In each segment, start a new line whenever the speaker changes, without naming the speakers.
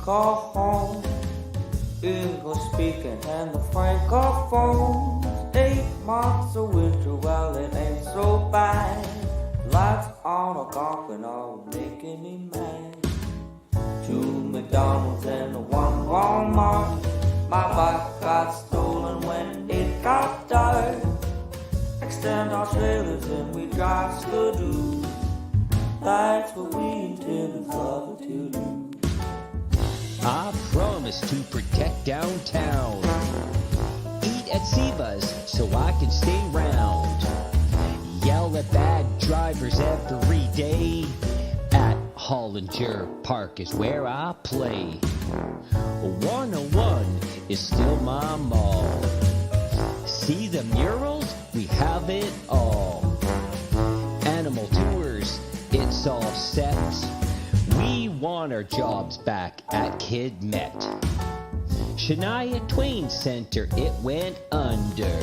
call home. English speaking and the francophones. 8 months of winter, well it ain't so bad. Lights on a golf and all making me mad. 2 McDonald's and 1 Walmart. My bike got stolen when it got dark. Extend our trailers and we drive skidoo. That's what we intended for to do.
I promise to protect downtown. Eat at Siva's so I can stay round. Yell at bad drivers every day. At Hollinger Park is where I play. 101 is still my mall. See the murals? We have it all. Animal tours, it's all set. We want our jobs back at Kid Met. Shania Twain Center, it went under.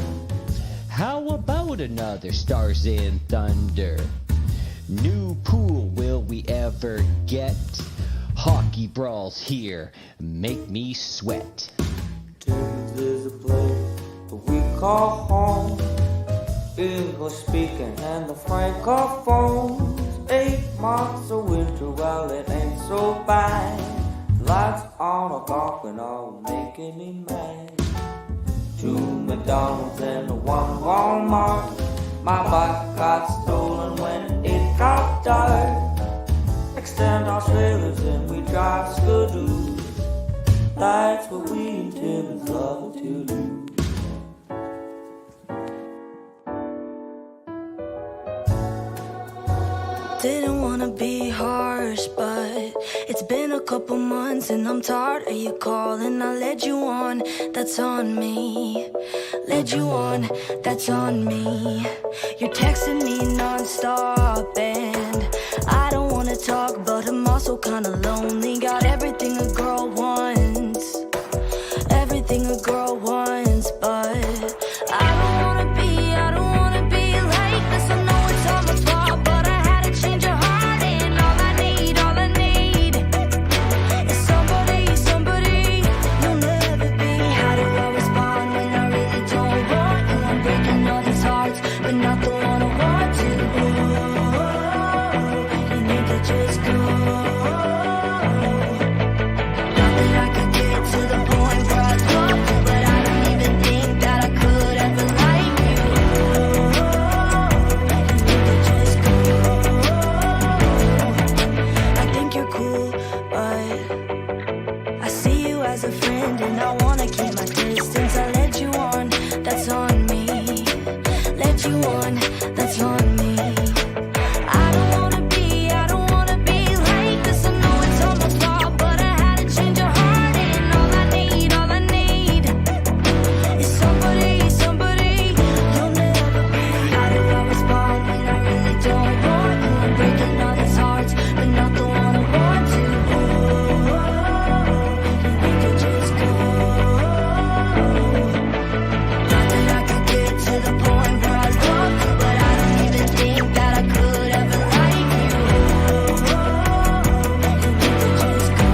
How about another Stars and Thunder? New pool, will we ever get? Hockey brawls here make me sweat.
Texas is a place that we call home. English speaking and the francophones. 8 months of winter, well it ain't so bad. Lights on a golf and all making me mad. 2 McDonald's and 1 Walmart. My bike got stolen when it got dark. Extend our trailers and we drive skidoo. That's what we intended for to do.
Didn't wanna be harsh, but it's been a couple months and I'm tired of you calling. I led you on, that's on me. Led you on, that's on me. You're texting me non-stop and I don't wanna talk, but I'm also kinda lonely. Got everything a girl wants, everything a girl wants, but I don't wanna be like this. I know it's all my fault, but I had to change your heart, and all I need is somebody you'll never be. How do I respond when I really don't want you? I'm breaking all these hearts, but not the one I want to. You need to just go. Not that I could get to the point where I'd love to, but I don't even think that I could ever like you. You need to just go. I think you're cool, but I see you as a friend and I wanna keep my distance. I led you on, that's on me. Led you on, that's on me. I don't wanna be like this. I know it's all my fault, but I had to change your heart, and all I need is somebody you'll never be. How do I respond when I really don't want you? I'm breaking all these hearts, but not the one I want to. You need to just go. Not that I could get to the point where I love you, but I don't even think that I could ever like you. You need to just go.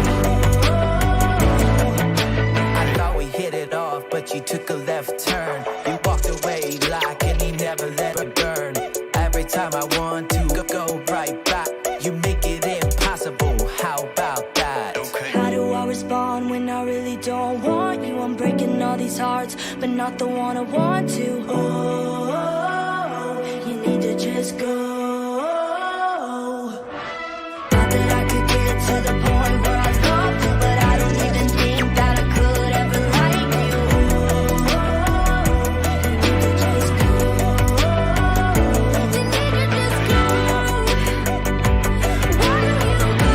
I thought we hit it off, but you took a left turn. You walked away like and he never let it burn. Every time I want to go right back, you make it impossible. How about that?
How do I respond when I really don't want you? I'm breaking all these hearts, but not the one I want to. You need to just go. Not that I could get to the point where I love you, but I don't even think that I could ever like you. You need to just go. You need to just go. Why do you go?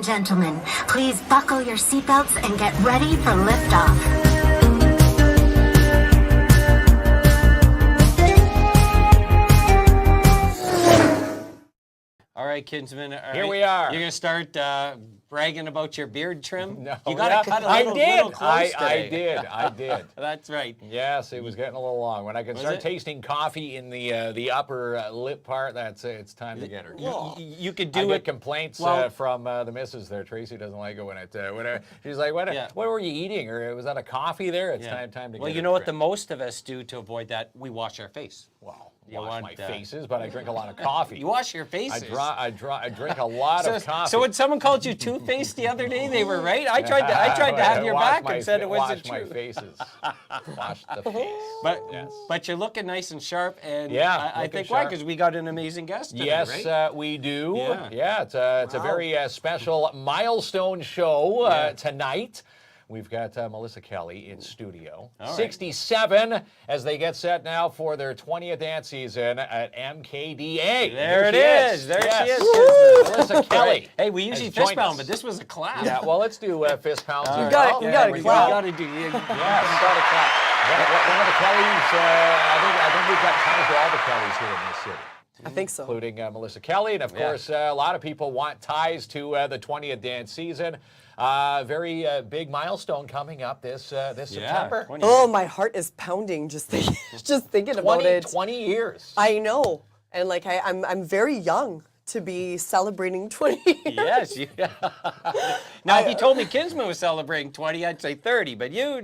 gentlemen, please buckle your seatbelts and get ready for liftoff.
All right, Kinsman. All
Here
right.
we are.
You're going to start bragging about your beard trim?
No,
You got to cut a little, little close today.
I did.
That's right.
Yes, it was getting a little long. When I can start tasting coffee in the upper lip part, it's time to get her.
You could
I
do
get
it.
complaints
Well-
from the missus there. Tracy doesn't like it when she's like, what were you eating? Or was that a coffee there? It's time to get
Well,
her
you know what the
trimmed.
most of us do to avoid that? We wash our face.
Well,
You
wash
want,
my faces, but I drink a lot of coffee.
You wash your faces.
I drink a lot of coffee.
So when someone called you two-faced the other day, they were right. I tried to have your back and said it wasn't true.
Wash my faces. Wash the face.
But
yes.
but you're looking nice and sharp, and
Yeah,
I
looking
think why?
sharp.
Because we got an amazing guest today,
Yes,
right?
we do.
Yeah.
It's a very special milestone show tonight. We've got Melissa Kelly in studio.
All right.
67 as they get set now for their 20th dance season at MKDA.
There it
Here
is. There
Yes.
she is. Kinsman.
Melissa Kelly.
Hey, we usually
has
fist
joined
pound,
us.
but this was a clap.
Yeah, well, let's do fist pounds.
You
as
got
well.
it. You got
There
to
we go.
You got to do.
Yes, got to clap. One of the Kellys, I think we've got ties to all the Kellys here in this city.
I think so.
Including Melissa Kelly. And, of course, a lot of people want ties to the 20th dance season. Very big milestone coming up this September.
20
Oh, my heart is pounding just thinking about it.
20 years.
I know. And like I'm very young to be celebrating 20 years.
Yes. Now, if you told me Kinsman was celebrating 20, I'd say 30. But you're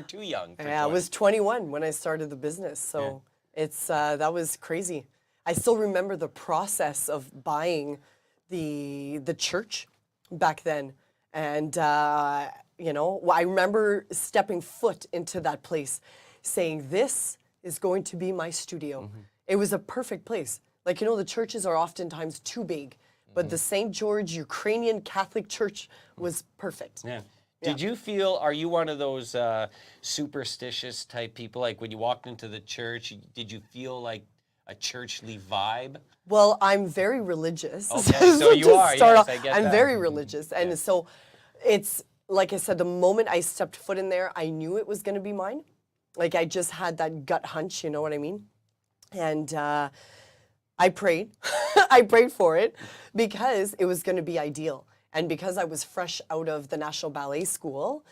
too young. For
Yeah, I
20.
was 21 when I started the business, so it's that was crazy. I still remember the process of buying the church back then, and you know, I remember stepping foot into that place, saying, "This is going to be my studio." It was a perfect place. Like, you know, the churches are oftentimes too big, but the St. George Ukrainian Catholic Church was perfect.
Yeah. Did you feel, are you one of those superstitious type people? Like when you walked into the church, did you feel like a churchly vibe?
Well, I'm very religious.
Okay, so you
to
are,
start
yes,
off,
I get
I'm
that.
very religious. And so it's, like I said, the moment I stepped foot in there, I knew it was going to be mine. Like I just had that gut hunch, you know what I mean? And I prayed. I prayed for it because it was going to be ideal. And because I was fresh out of the National Ballet School,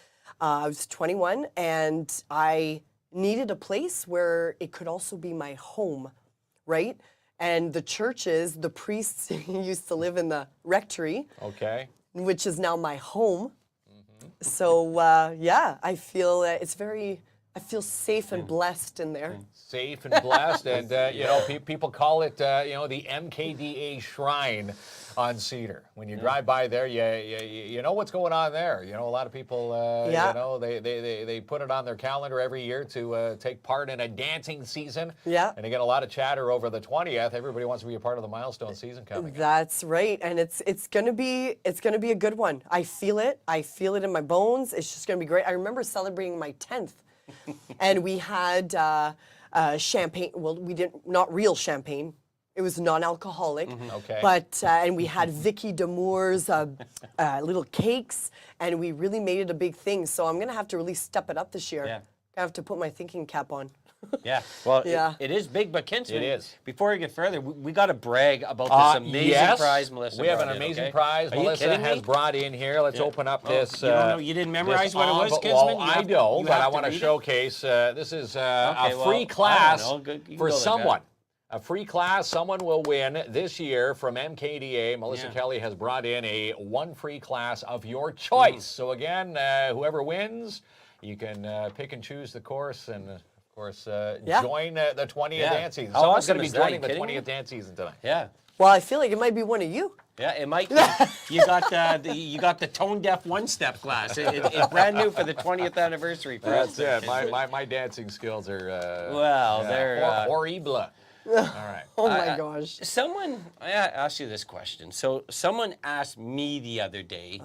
I was 21, and I needed a place where it could also be my home, right? And the churches, the priests used to live in the rectory,
Okay.
which is now my home. So, yeah, I feel I feel safe and blessed in there.
Safe and blessed, and you know, people call it you know, the MKDA Shrine on Cedar. When you drive by there, you know what's going on there. You know, a lot of people you know, they put it on their calendar every year to take part in a dancing season.
Yeah.
And they get a lot of chatter over the 20th. Everybody wants to be a part of the milestone season coming up.
That's right, and it's gonna be a good one. I feel it. I feel it in my bones. It's just gonna be great. I remember celebrating my 10th, and we had champagne. Well, we didn't, not real champagne. It was non-alcoholic.
Okay.
But and we had Vicky Damour's little cakes, and we really made it a big thing. So I'm gonna have to really step it up this year.
Yeah.
I have to put my thinking cap on.
Yeah. Well,
Yeah.
it is big, but Kinsman,
It is.
Before we get further, we got to brag about this amazing
yes.
prize Melissa
We have an
brought in,
amazing
okay?
prize
Are you
Melissa
kidding
has
me?
brought in here. Let's open up this.
You don't know, you didn't memorize
this
what it was,
envelope.
Kinsman?
Well,
You
I
have to-
know,
you
but
have
I
to
want to
read it?
showcase. This is a
Okay, well, I
free
don't
class
know. Good, you can
for
go like
someone.
that.
A free class someone will win this year from MKDA. Melissa
Yeah.
Kelly has brought in one free class of your choice. So again, whoever wins, you can pick and choose the course and, of course, join the 20th
Yeah.
dance season.
How
Someone's
awesome
going to be
is that?
joining
You
the
kidding
20th
me?
dance season tonight.
Yeah.
Well, I feel like it might be one of you.
Yeah, it might. You got you got the tone deaf one-step class. It's brand new for the 20th anniversary. For us
That's
there,
it.
Kinsman.
My dancing skills are
Well, they're,
horrible. All right.
Oh my gosh.
Someone, I asked you this question. So someone asked me the other day,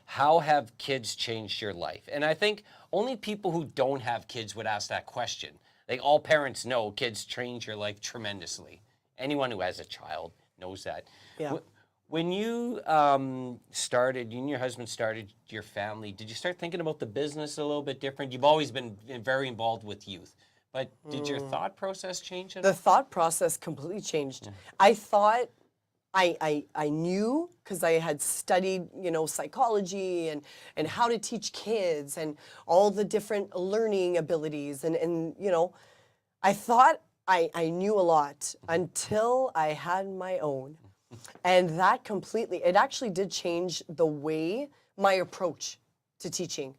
how have kids changed your life? And I think only people who don't have kids would ask that question. Like all parents know kids change your life tremendously. Anyone who has a child knows that.
Yeah.
When you started, you and your husband started your family, did you start thinking about the business a little bit different? You've always been very involved with youth, but did your thought process change at all?
The thought process completely changed. I thought I knew, because I had studied, you know, psychology and how to teach kids and all the different learning abilities and you know, I thought I knew a lot until I had my own. And that completely, it actually did change the way, my approach to teaching,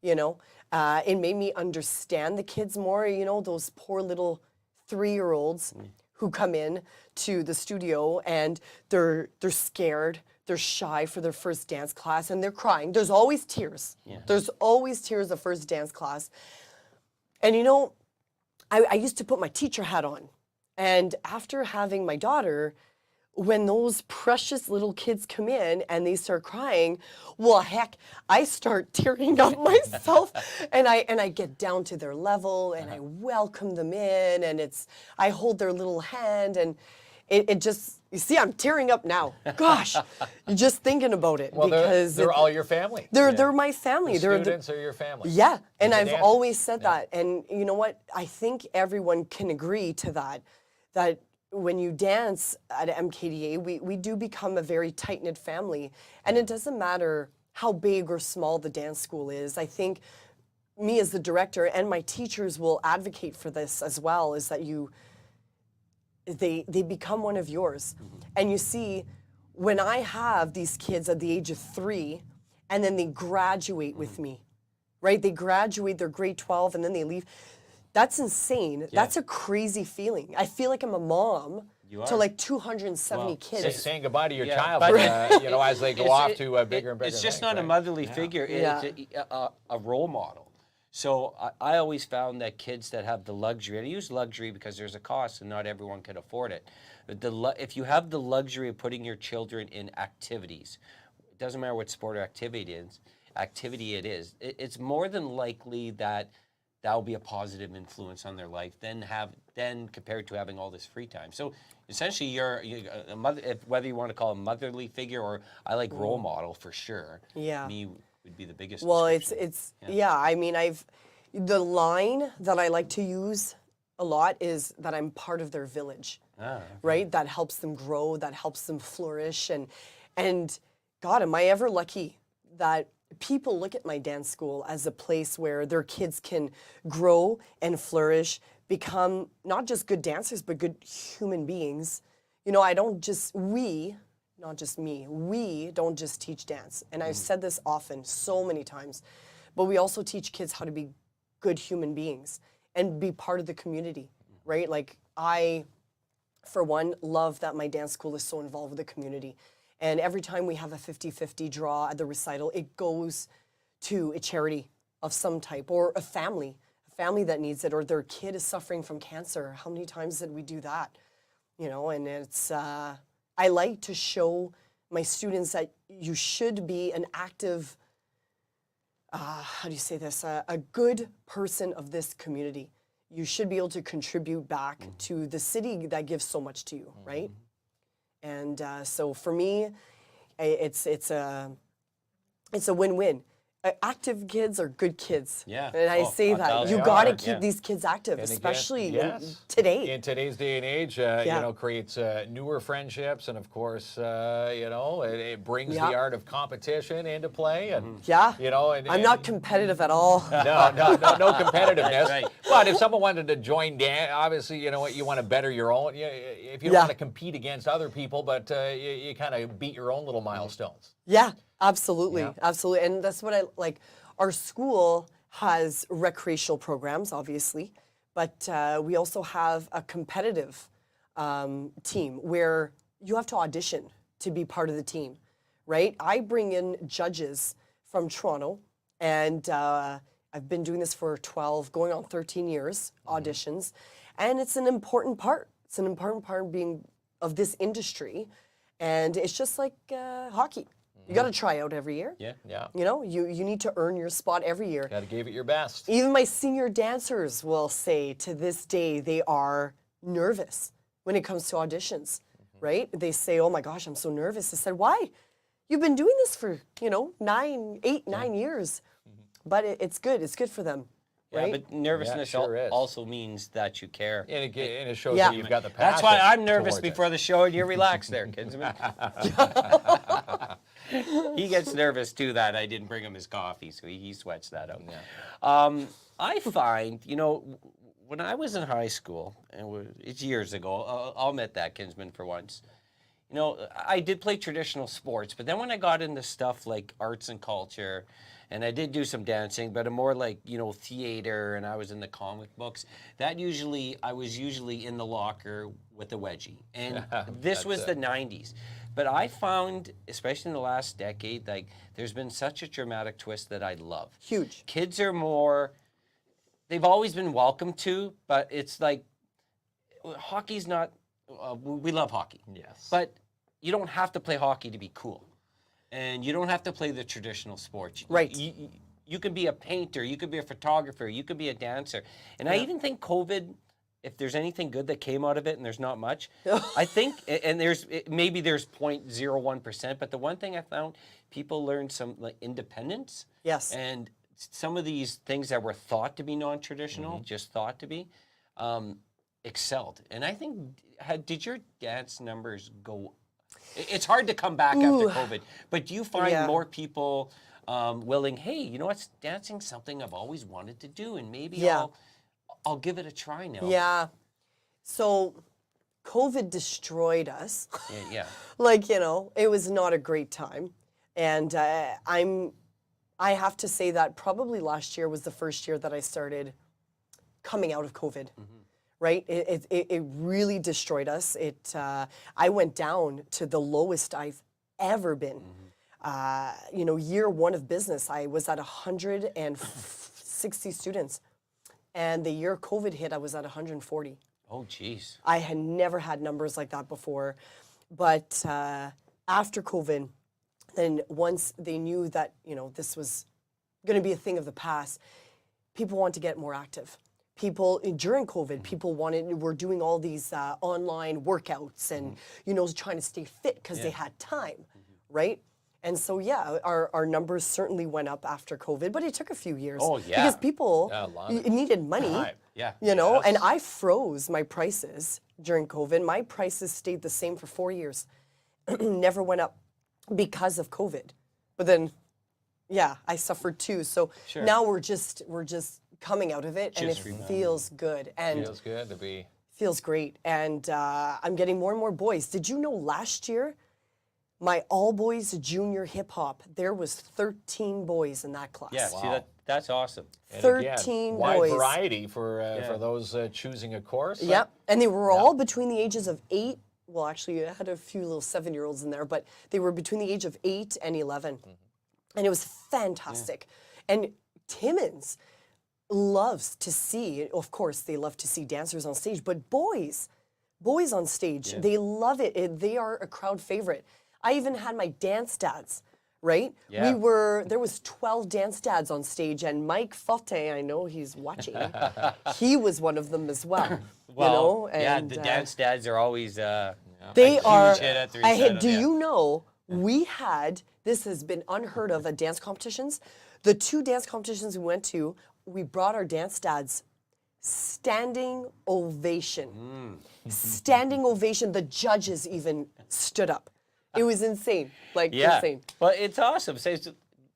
you know. It made me understand the kids more, you know, those poor little 3-year-olds who come in to the studio and they're scared, they're shy for their first dance class and they're crying. There's always tears. Yeah. There's always tears the first dance class. And you know, I used to put my teacher hat on. And after having my daughter, when those precious little kids come in and they start crying, well, heck, I start tearing up myself, and I get down to their level and I welcome them in, and I hold their little hand, and it just, you see, I'm tearing up now. Gosh, just thinking about it.
Well,
because
they're all your family.
They're my family.
The students are your family.
Yeah, and
The
I've
dancers.
always said that, and you know what? I think everyone can agree to that when you dance at MKDA, we do become a very tight-knit family. And it doesn't matter how big or small the dance school is. I think me as the director and my teachers will advocate for this as well, is that they become one of yours. And you see, when I have these kids at the age of 3, and then they graduate with me, right? They graduate, they're grade 12, and then they leave. That's insane. Yeah. That's a crazy feeling. I feel like I'm a mom to like 270 kids.
Saying goodbye to your child,
but
you know, as they go off to bigger and bigger
It's just
things,
not a motherly figure.
Yeah.
It's a role model. So I always found that kids that have the luxury, and I use luxury because there's a cost and not everyone can afford it. But if you have the luxury of putting your children in activities, it doesn't matter what sport or activity it is, it's more than likely that will be a positive influence on their life than compared to having all this free time. So essentially, you're a mother, whether you want to call it a motherly figure, or I like role model for sure.
Yeah,
me would be the biggest.
Well, yeah. I mean, the line that I like to use a lot is that I'm part of their village. Okay. Right? That helps them grow. That helps them flourish. And God, am I ever lucky that people look at my dance school as a place where their kids can grow and flourish, become not just good dancers, but good human beings. You know, not just me, we don't just teach dance. And I've said this often, so many times, but we also teach kids how to be good human beings and be part of the community, right? Like I, for one, love that my dance school is so involved with the community. And every time we have a 50-50 draw at the recital, it goes to a charity of some type, or a family that needs it, or their kid is suffering from cancer. How many times did we do that? You know, and it's, I like to show my students that you should be an active, how do you say this, a good person of this community. You should be able to contribute back to the city that gives so much to you, right? And so for me, it's a win-win. Active kids are good kids.
Yeah.
And I say that. You got to keep these kids active, especially today.
In today's day and age, you know, creates newer friendships. And of course, you know, it brings the art of competition into play. And, you know, I'm
not competitive at all.
No competitiveness. Right. But if someone wanted to join dance, obviously, you know what, you want to better your own. If you don't want to compete against other people, but you kind of beat your own little milestones.
Yeah. Absolutely, absolutely. And that's what I like. Our school has recreational programs, obviously, but we also have a competitive team where you have to audition to be part of the team, right? I bring in judges from Toronto, and I've been doing this for 12, going on 13 years, auditions, and it's an important part. It's an important part of this industry, and it's just like hockey. You got to try out every year.
Yeah.
You know, you need to earn your spot every year.
Got to give it your best.
Even my senior dancers will say to this day they are nervous when it comes to auditions, right? They say, oh my gosh, I'm so nervous. I said, why? You've been doing this for, 9 years. But it's good. It's good for them, right?
Yeah, but nervousness
Yeah, it sure is.
also means that you care.
And it shows
Yeah.
that you've got the passion.
That's why I'm nervous
towards it.
before the show, and you're relaxed there, Kinsman. He gets nervous too that I didn't bring him his coffee, so he sweats that out.
Yeah.
I find, when I was in high school, and it's years ago, I'll admit that, Kinsman, for once. I did play traditional sports, but then when I got into stuff like arts and culture, and I did do some dancing, but more like, theater, and I was in the comic books, I was usually in the locker with a wedgie. And this was the 90s. But I found, especially in the last decade, like there's been such a dramatic twist that I love.
Huge.
Kids are more, they've always been welcome to, but it's like, hockey's not, we love hockey.
Yes.
But you don't have to play hockey to be cool. And you don't have to play the traditional sports.
Right.
You could be a painter, you could be a photographer, you could be a dancer. And I even think COVID, if there's anything good that came out of it, and there's not much, I think, and maybe there's 0.01%, but the one thing I found, people learned some independence.
Yes.
And some of these things that were thought to be non-traditional, just thought to be, excelled. And I think, did your dance numbers go? It's hard to come back after COVID, but do you find more people willing, hey, you know what's dancing something I've always wanted to do, and maybe I'll give it a try now.
Yeah. So COVID destroyed us.
Yeah.
It was not a great time. And I have to say that probably last year was the first year that I started coming out of COVID. Right? It really destroyed us. I went down to the lowest I've ever been. Year one of business, I was at 160 students. And the year COVID hit, I was at 140.
Oh, geez.
I had never had numbers like that before. But after COVID, then once they knew that, this was going to be a thing of the past, people wanted to get more active. People, during COVID, people were doing all these online workouts and, trying to stay fit because they had time, right? And so, our numbers certainly went up after COVID, but it took a few years.
Oh, yeah.
Because people needed money, and I froze my prices during COVID. My prices stayed the same for 4 years, never went up because of COVID. But then, I suffered too. So now we're just coming out of it, and it feels good. And
feels good to be.
Feels great. And I'm getting more and more boys. Did you know last year, my all-boys junior hip-hop, there was 13 boys in that class.
Yeah, see, that's awesome.
And
13
again, wide
boys.
variety for those choosing a course.
Yep, and they were all between the ages of 8. Well, actually, I had a few little 7-year-olds in there, but they were between the age of 8 and 11. And it was fantastic. And Timmins loves to see, of course, they love to see dancers on stage, but boys on stage, they love it. They are a crowd favorite. I even had my dance dads, right?
Yeah.
There was 12 dance dads on stage, and Mike Fortin, I know he's watching, he was one of them as well.
The dance dads are always
they are.
huge hit at the recital,
Do you know, we had, this has been unheard of at dance competitions. The 2 dance competitions we went to, we brought our dance dads standing ovation. Standing ovation. The judges even stood up. It was insane. Insane.
Well, it's awesome. So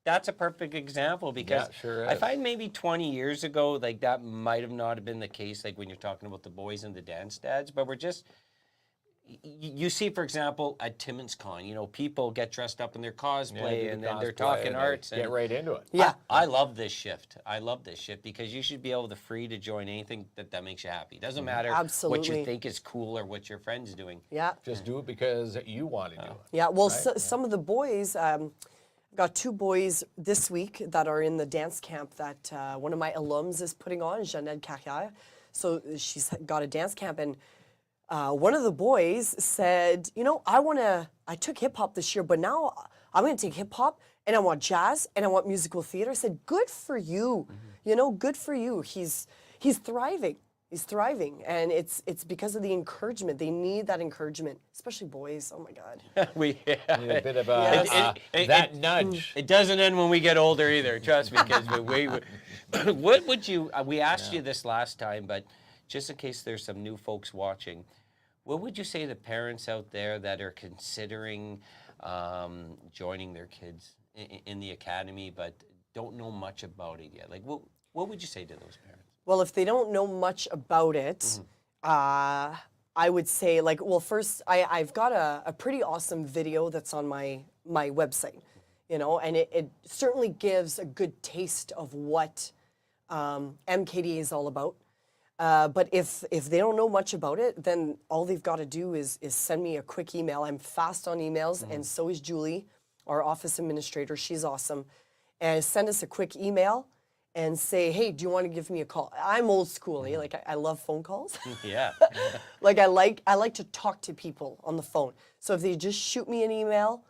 that's a perfect example because
sure
I
is.
find maybe 20 years ago, that might have not been the case, when you're talking about the boys and the dance dads, but we're just, you see, for example, at Timmins Con, people get dressed up in their cosplay and then they're talking arts.
Get right into it.
Yeah.
I love this shift. I love this shift because you should be able to free to join anything that makes you happy. It doesn't matter what
Absolutely.
you think is cool or what your friend's doing.
Yeah.
Just do it because you want to do it.
Yeah, well, some of the boys, I've got 2 boys this week that are in the dance camp that one of my alums is putting on, Jeannette Carrière. So she's got a dance camp, and one of the boys said, I took hip hop this year, but now I'm going to take hip hop and I want jazz and I want musical theater. I said, good for you. Good for you. He's thriving. He's thriving, and it's because of the encouragement. They need that encouragement, especially boys. Oh my God.
We
Need a bit of
Yes.
that nudge.
It doesn't end when we get older either. Trust me, kids. What would you? We asked you this last time, but just in case there's some new folks watching, what would you say to parents out there that are considering joining their kids in the academy, but don't know much about it yet? Like, what would you say to those parents?
Well, if they don't know much about it, I would say, like, well, first, I've got a pretty awesome video that's on my website, you know, and it certainly gives a good taste of what MKDA is all about. But if they don't know much about it, then all they've got to do is send me a quick email. I'm fast on emails, and so is Julie, our office administrator. She's awesome. And send us a quick email and say, hey, do you want to give me a call? I'm old school, eh? Like I love phone calls.
Yeah.
Like I like to talk to people on the phone. So if they just shoot me an email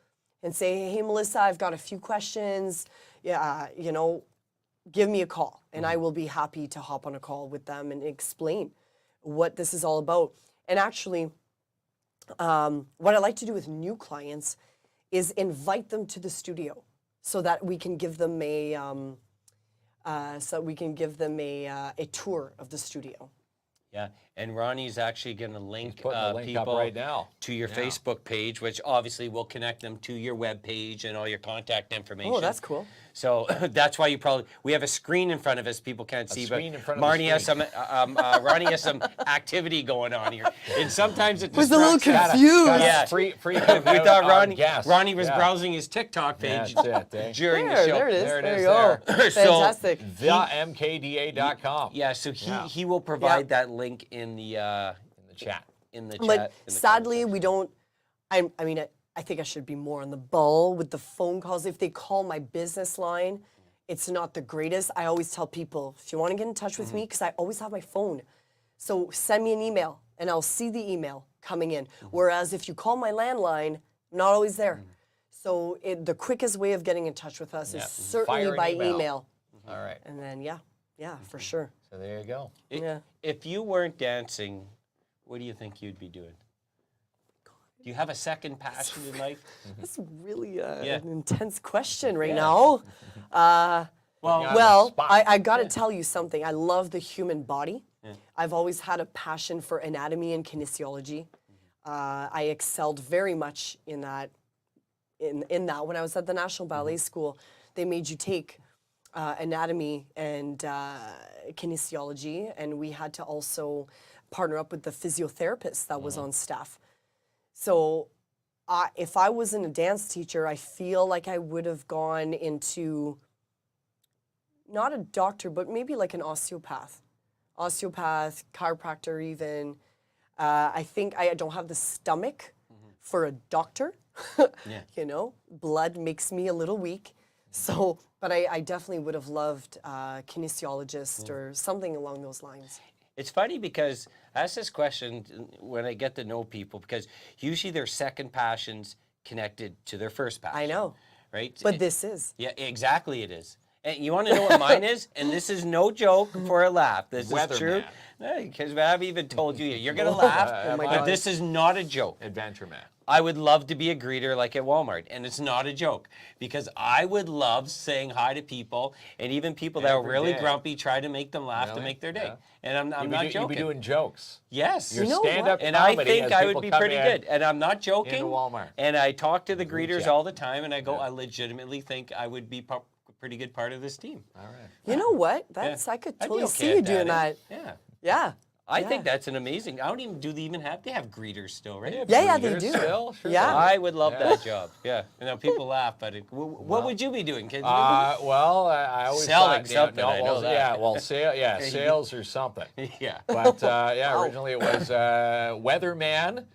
and say, hey, Melissa, I've got a few questions, yeah, you know, give me a call, and I will be happy to hop on a call with them and explain what this is all about. And actually, what I like to do with new clients is invite them to the studio so that we can give them a tour of the studio.
Yeah, and Ronnie's actually going to link
putting the link up
people
right now.
to your Facebook page, which obviously will connect them to your web page and all your contact information.
Oh, that's cool.
So that's why we have a screen in front of us. People can't see, but
screen in front of the
Marnie has
screen.
some, Ronnie has some activity going on here, and sometimes it
Was a little
distracts us.
confused.
Yeah.
Free
We thought Ronnie was
Yeah.
browsing his TikTok page
That's it, eh?
during the
There,
show.
there it is.
There it
There
is
you go.
there.
So-
Fantastic.
TheMKDA.com.
Yeah, so
Yeah.
he will provide
Yeah.
that link in the
Chat.
But sadly, we don't. I mean, I think I should be more on the ball with the phone calls. If they call my business line, it's not the greatest. I always tell people, if you want to get in touch with me, because I always have my phone, so send me an email, and I'll see the email coming in. Whereas if you call my landline, I'm not always there. So the quickest way of getting in touch with us is certainly
Fire an
by
email.
email.
All right.
And then, yeah, for sure.
So there you go.
Yeah.
If you weren't dancing, what do you think you'd be doing? Do you have a second passion in life?
That's really
Yeah.
an intense question right now.
On the
Well,
spot.
I got to tell you something. I love the human body. I've always had a passion for anatomy and kinesiology. I excelled very much in that. In that, when I was at the National Ballet School, they made you take anatomy and kinesiology, and we had to also partner up with the physiotherapist that was on staff. So if I wasn't a dance teacher, I feel like I would have gone into not a doctor, but maybe like an osteopath, chiropractor even. I think I don't have the stomach for a doctor. You know, blood makes me a little weak. So, but I definitely would have loved kinesiologist or something along those lines.
It's funny because I ask this question when I get to know people, because usually their second passion's connected to their first passion.
I know.
Right?
But this is.
Yeah, exactly it is. And you want to know what mine is? And this is no joke for a laugh. This is true. Because I've even told you, you're going to laugh,
Oh my
but
God.
this is not a joke.
Adventure Man.
I would love to be a greeter like at Walmart, and it's not a joke, because I would love saying hi to people, and even people that are
Every
really
day.
grumpy, try to make them laugh to
Really?
make their day.
Yeah.
And I'm not
You'd
joking.
be doing jokes.
Yes.
Your
You know what?
stand-up
And I
comedy
think
as
I would
people
be
come
pretty
in
good. And I'm not joking.
into Walmart.
And I talk to the greeters
chat.
all the time, and I go, I legitimately think I would be a pretty good part of this team.
All right.
You know what? That's I could
I'd be
totally
okay
see you
at
doing
eh?
that.
Yeah.
Yeah.
I think that's an amazing. I don't even they have greeters still, right?
Yeah, they
Greeters
do.
Still? Sure.
Yeah.
I would love that job. Yeah. You know, people laugh, but what would you be doing, kids?
Well, I always
Selling
thought,
something, I know that.
Yeah, well, sales or something.
Yeah.
But originally it was weatherman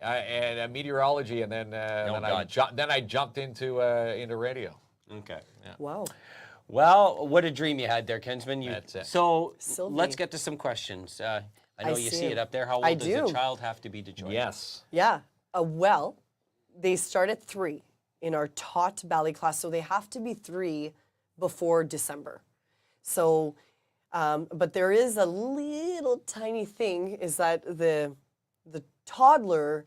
and meteorology, and then I jumped into radio.
Okay. Yeah.
Wow.
Well, what a dream you had there, Kinsman.
That's it.
So
Sylvie.
let's get to some questions. I know you see it up there. How
I
old does a
do.
child have to be to join?
Yes.
Yeah. Well, they start at 3 in our taught ballet class, so they have to be 3 before December. So But there is a little tiny thing, is that the toddler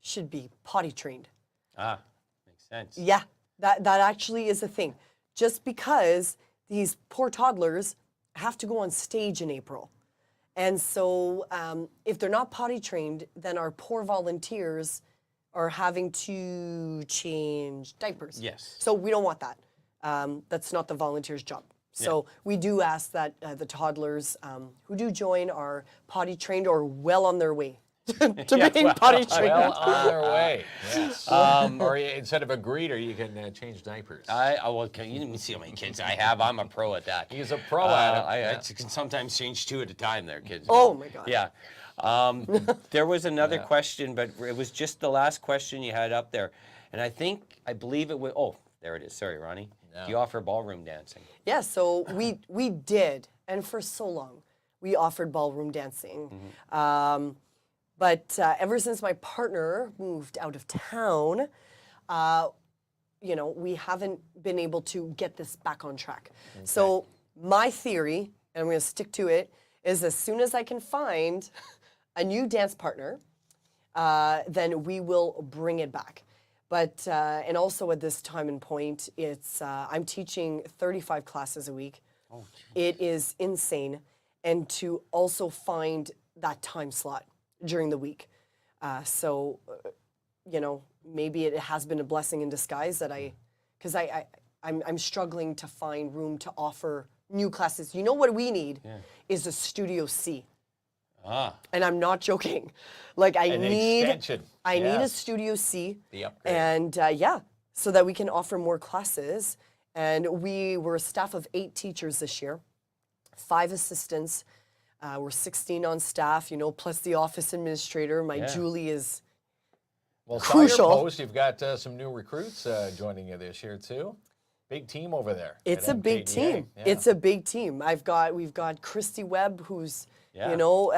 should be potty trained.
Ah, makes sense.
Yeah, that actually is a thing. Just because these poor toddlers have to go on stage in April. And so if they're not potty trained, then our poor volunteers are having to change diapers.
Yes.
So we don't want that. That's not the volunteer's job. So we do ask that the toddlers who do join are potty trained or well on their way to being potty trained.
Well on their way. Yes. Or instead of a greeter, you can change diapers.
Well, you didn't see how many kids I have. I'm a pro at that.
He's a pro at it.
I can sometimes change 2 at a time there, kids.
Oh my God.
Yeah. There was another question, but it was just the last question you had up there. And I believe it was, oh, there it is. Sorry, Ronnie.
Yeah.
Do you offer ballroom dancing?
Yeah, so we did, and for so long, we offered ballroom dancing. But ever since my partner moved out of town, you know, we haven't been able to get this back on track. Okay. So my theory, and I'm going to stick to it, is as soon as I can find a new dance partner, then we will bring it back. But, and also at this time and point, it's, I'm teaching 35 classes a week.
Oh,
it is insane. And to also find that time slot during the week. You know, maybe it has been a blessing in disguise that because I'm struggling to find room to offer new classes. You know what we need is a Studio C. And I'm not joking. Like I need a Studio C.
The upgrade.
And yeah, so that we can offer more classes. And we were a staff of 8 teachers this year, 5 assistants. We're 16 on staff, you know, plus the office administrator. My Julie is crucial.
Saw your post. You've got some new recruits joining you this year too. Big team over there.
It's
at
a big
MKDA.
team.
Yeah.
It's a big team. We've got Christy Webb, who's you know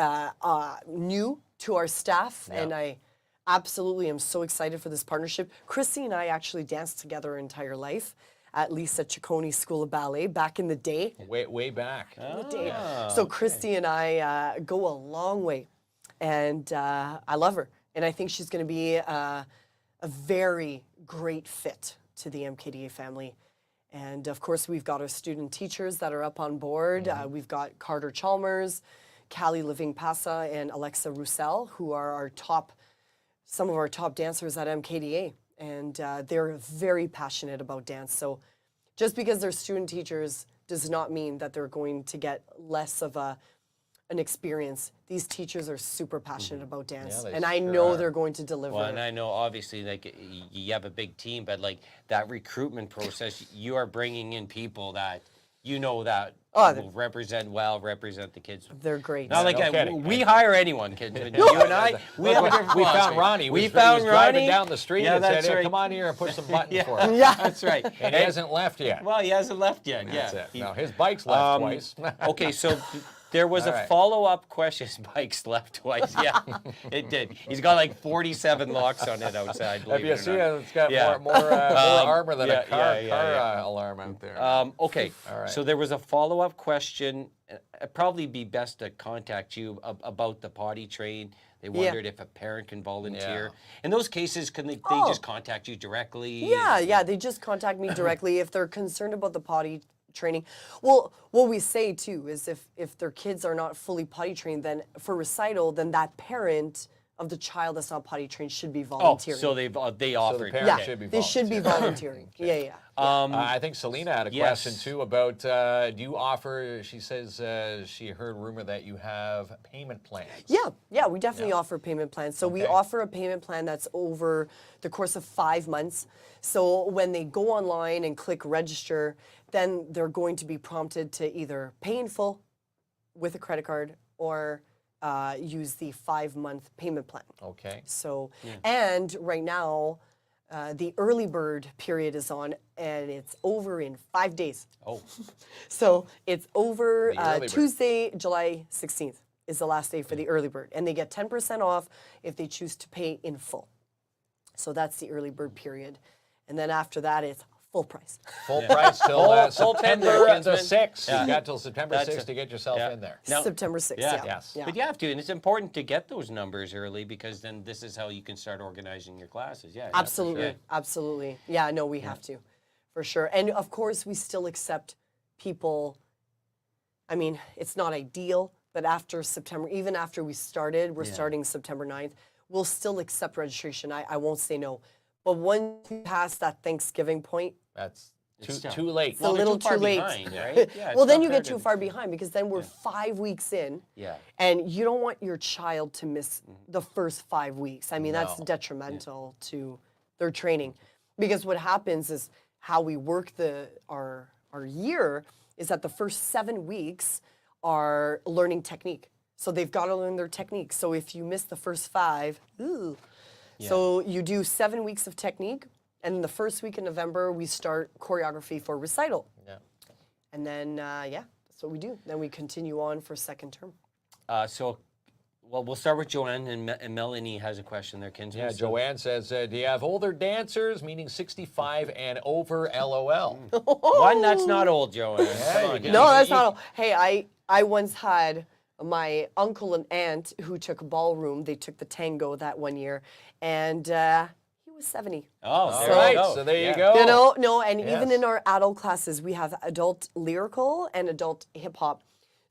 new to our staff, and I absolutely am so excited for this partnership. Christy and I actually danced together our entire life at Lisa Ciccone School of Ballet back in the day.
Way back.
So Christy and I go a long way, and I love her, and I think she's going to be a very great fit to the MKDA family. And of course, we've got our student teachers that are up on board. We've got Carter Chalmers, Callie Living-Pasa, and Alexa Roussel, who are some of our top dancers at MKDA. And they're very passionate about dance. So just because they're student teachers does not mean that they're going to get less of an experience. These teachers are super passionate about dance, and I know they're going to deliver.
Well, and I know obviously like you have a big team, but like that recruitment process, you are bringing in people that you know that will represent the kids.
They're great.
Not like we hire anyone, kids. You and I, we
found Ronnie.
We found Ronnie
driving down the street and said, "Hey,
right.
come on here and push some buttons for us."
Yeah,
that's right.
And he hasn't left yet.
Well, he hasn't left yet.
That's it. No, his bike's left twice.
Okay, so there was a follow-up question. His bike's left twice. Yeah, it did. He's got like 47 locks on it outside.
Have you seen it? It's got more armor than a car alarm out there.
Okay,
All right.
so there was a follow-up question. It'd probably be best to contact you about the potty train. They wondered if a parent can volunteer. In those cases, can they just contact you directly?
Yeah, they just contact me directly if they're concerned about the potty training. Well, what we say too is if their kids are not fully potty trained, then for recital, then that parent of the child that's not potty trained should be volunteering.
So they offered.
They should be volunteering. Yeah.
I think Selena had a question too about do you offer? She says she heard rumor that you have payment plans.
Yeah, we definitely offer payment plans. So we offer a payment plan that's over the course of 5 months. So when they go online and click register, then they're going to be prompted to either pay in full with a credit card or use the 5-month payment plan.
Okay.
So, and right now, the early bird period is on, and it's over in 5 days.
Oh.
So it's over Tuesday, July 16th is the last day for the early bird, and they get 10% off if they choose to pay in full. So that's the early bird period. And then after that, it's Full price.
Full price till
full pen
September
there,
the
Kinsman.
6th. You got till September
That's
6th to get yourself
yeah.
in there.
Now-
September 6th,
Yeah.
yeah.
Yes.
Yeah.
But you have to, and it's important to get those numbers early because then this is how you can start organizing your classes. Yeah,
Absolutely,
Yeah.
absolutely. Yeah, no, we have to, for sure. And of course, we still accept people. I mean, it's not ideal, but after September, even after we started, we're starting September 9th, we'll still accept registration. I won't say no. But once you pass that Thanksgiving point,
That's
It's tough.
too late.
it's a little
too far
too late.
behind, right? Yeah,
well,
it's
then
not
you
fair
get
to-
too far behind because then we're 5 weeks in.
Yeah.
And you don't want your child to miss the first 5 weeks. I mean, that's
No.
detrimental to their training. Because what happens is how we work our year is that the first 7 weeks are learning technique. So they've got to learn their technique. So if you miss the first 5, ooh. So you do 7 weeks of technique, and the first week in November, we start choreography for recital.
Yeah.
And then, that's what we do. Then we continue on for second term.
Well, we'll start with Joanne, and Melanie has a question there, Kinsman.
Yeah, Joanne says, do you have older dancers, meaning 65 and over, LOL?
One that's not old, Joanne. Come on,
No, that's not all. Hey, I once had my uncle and aunt who took ballroom. They took the tango that one year, and he was 70.
Oh,
All
there
right,
you go.
so there you
Yeah.
go.
You know, no, and even
Yes.
in our adult classes, we have adult lyrical and adult hip hop.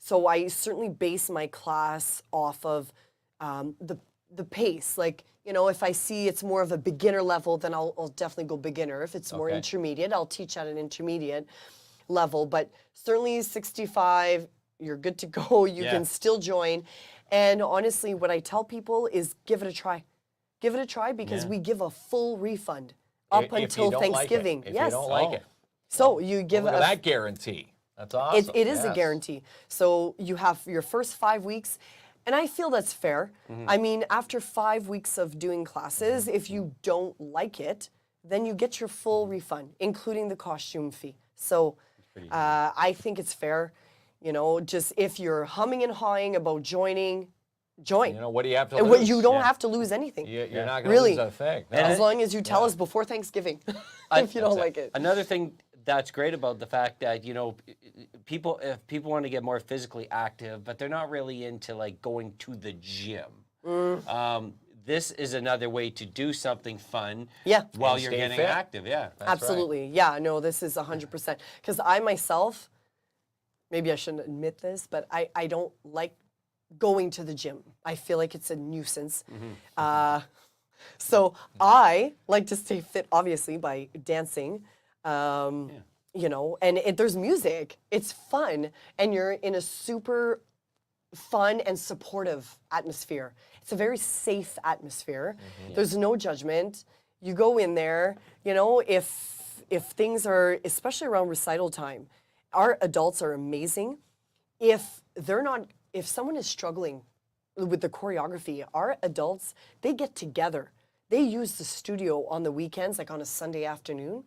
So I certainly base my class off of the pace. Like, you know, if I see it's more of a beginner level, then I'll definitely go beginner. If it's more
Okay.
intermediate, I'll teach at an intermediate level. But certainly 65, you're good to go. You
Yeah.
can still join. And honestly, what I tell people is give it a try. Give it a try because we give a full refund up
If you
until
don't like it.
Thanksgiving.
If
yes.
you don't like it.
So you give
Look
a
at that guarantee. That's awesome.
it is a
Yes.
guarantee. So you have your first 5 weeks, and I feel that's fair. I mean, after 5 weeks of doing classes, if you don't like it, then you get your full refund, including the costume fee. So I think it's fair. You know, just if you're humming and hawing about joining, join.
You know, what do you have to
And
lose?
you don't have to lose anything.
You're not going to
Really.
lose a thing. No.
As long as you tell us before Thanksgiving if you don't like it.
Another thing that's great about the fact that, you know, if people want to get more physically active, but they're not really into like going to the gym. This is another way to do something fun
Yeah.
while
And
you're
stay
getting
fit.
active. Yeah.
That's right.
Absolutely. Yeah, no, this is 100%. Because I myself, maybe I shouldn't admit this, but I don't like going to the gym. I feel like it's a nuisance. So I like to stay fit, obviously, by dancing. You know, and there's music. It's fun, and you're in a super fun and supportive atmosphere. It's a very safe atmosphere. There's no judgment. You go in there, you know, if things are, especially around recital time, our adults are amazing. If someone is struggling with the choreography, our adults, they get together. They use the studio on the weekends, like on a Sunday afternoon,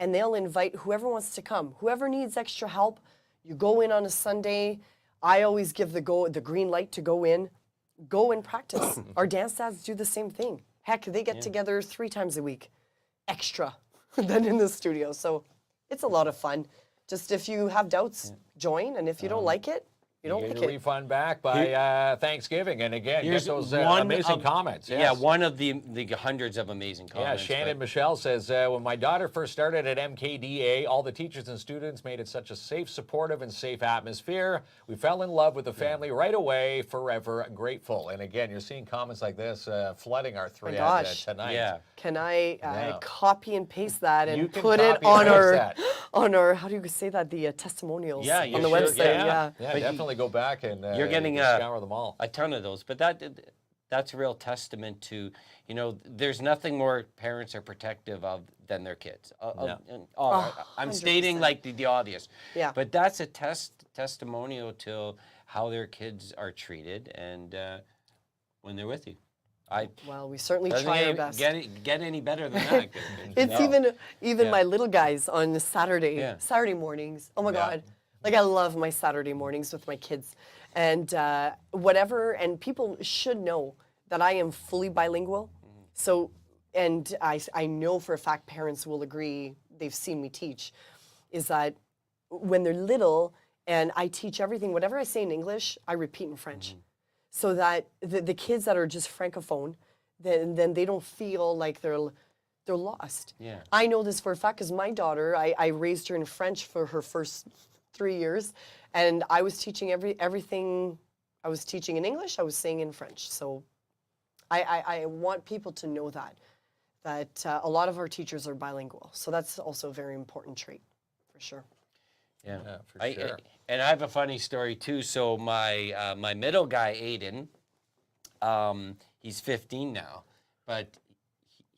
and they'll invite whoever wants to come. Whoever needs extra help, you go in on a Sunday. I always give the green light to go in. Go and practice. Our dance dads do the same thing. Heck, they get together 3 times a week, extra than in the studio. So it's a lot of fun. Just if you have doubts, join, and if you don't like it, you don't
get
like
your
it.
refund back by Thanksgiving. And again, get
Here's
those
one
amazing
of-
comments.
Yeah,
Yes.
one of the hundreds of amazing
Yeah,
comments.
Shannon
but-
Michelle says, when my daughter first started at MKDA, all the teachers and students made it such a safe, supportive, and safe atmosphere. We fell in love with the family right away, forever grateful. And again, you're seeing comments like this flooding our thread
gosh.
tonight.
Yeah.
Can I
Yeah.
copy and paste that
You
and
can
put it
copy and
on
paste
our
that.
how do you say that, the testimonials
Yeah,
on
you
the
should,
website?
yeah.
Yeah,
But
definitely go back and
You're getting
you can scour them all.
a ton of those, but that's a real testament to, you know, there's nothing more parents are protective of than their kids. I'm stating
100%.
like the obvious.
Yeah.
But that's a testimonial to how their kids are treated and when they're with you.
Well, we certainly
Doesn't
try our
get,
best.
get any better than that.
It's
No.
even
Yeah.
my little guys on Saturday mornings. Oh my
Yeah.
God. Like I love my Saturday mornings with my kids. And whatever, and people should know that I am fully bilingual. So, and I know for a fact parents will agree they've seen me teach, is that when they're little and I teach everything, whatever I say in English, I repeat in French. So that the kids that are just francophone, then they don't feel like they're lost.
Yeah.
I know this for a fact because my daughter, I raised her in French for her first 3 years, and I was teaching everything I was teaching in English, I was saying in French. So I want people to know that a lot of our teachers are bilingual. So that's also a very important trait, for sure.
Yeah,
for sure.
And I have a funny story too. So my my middle guy, Aiden, he's 15 now, but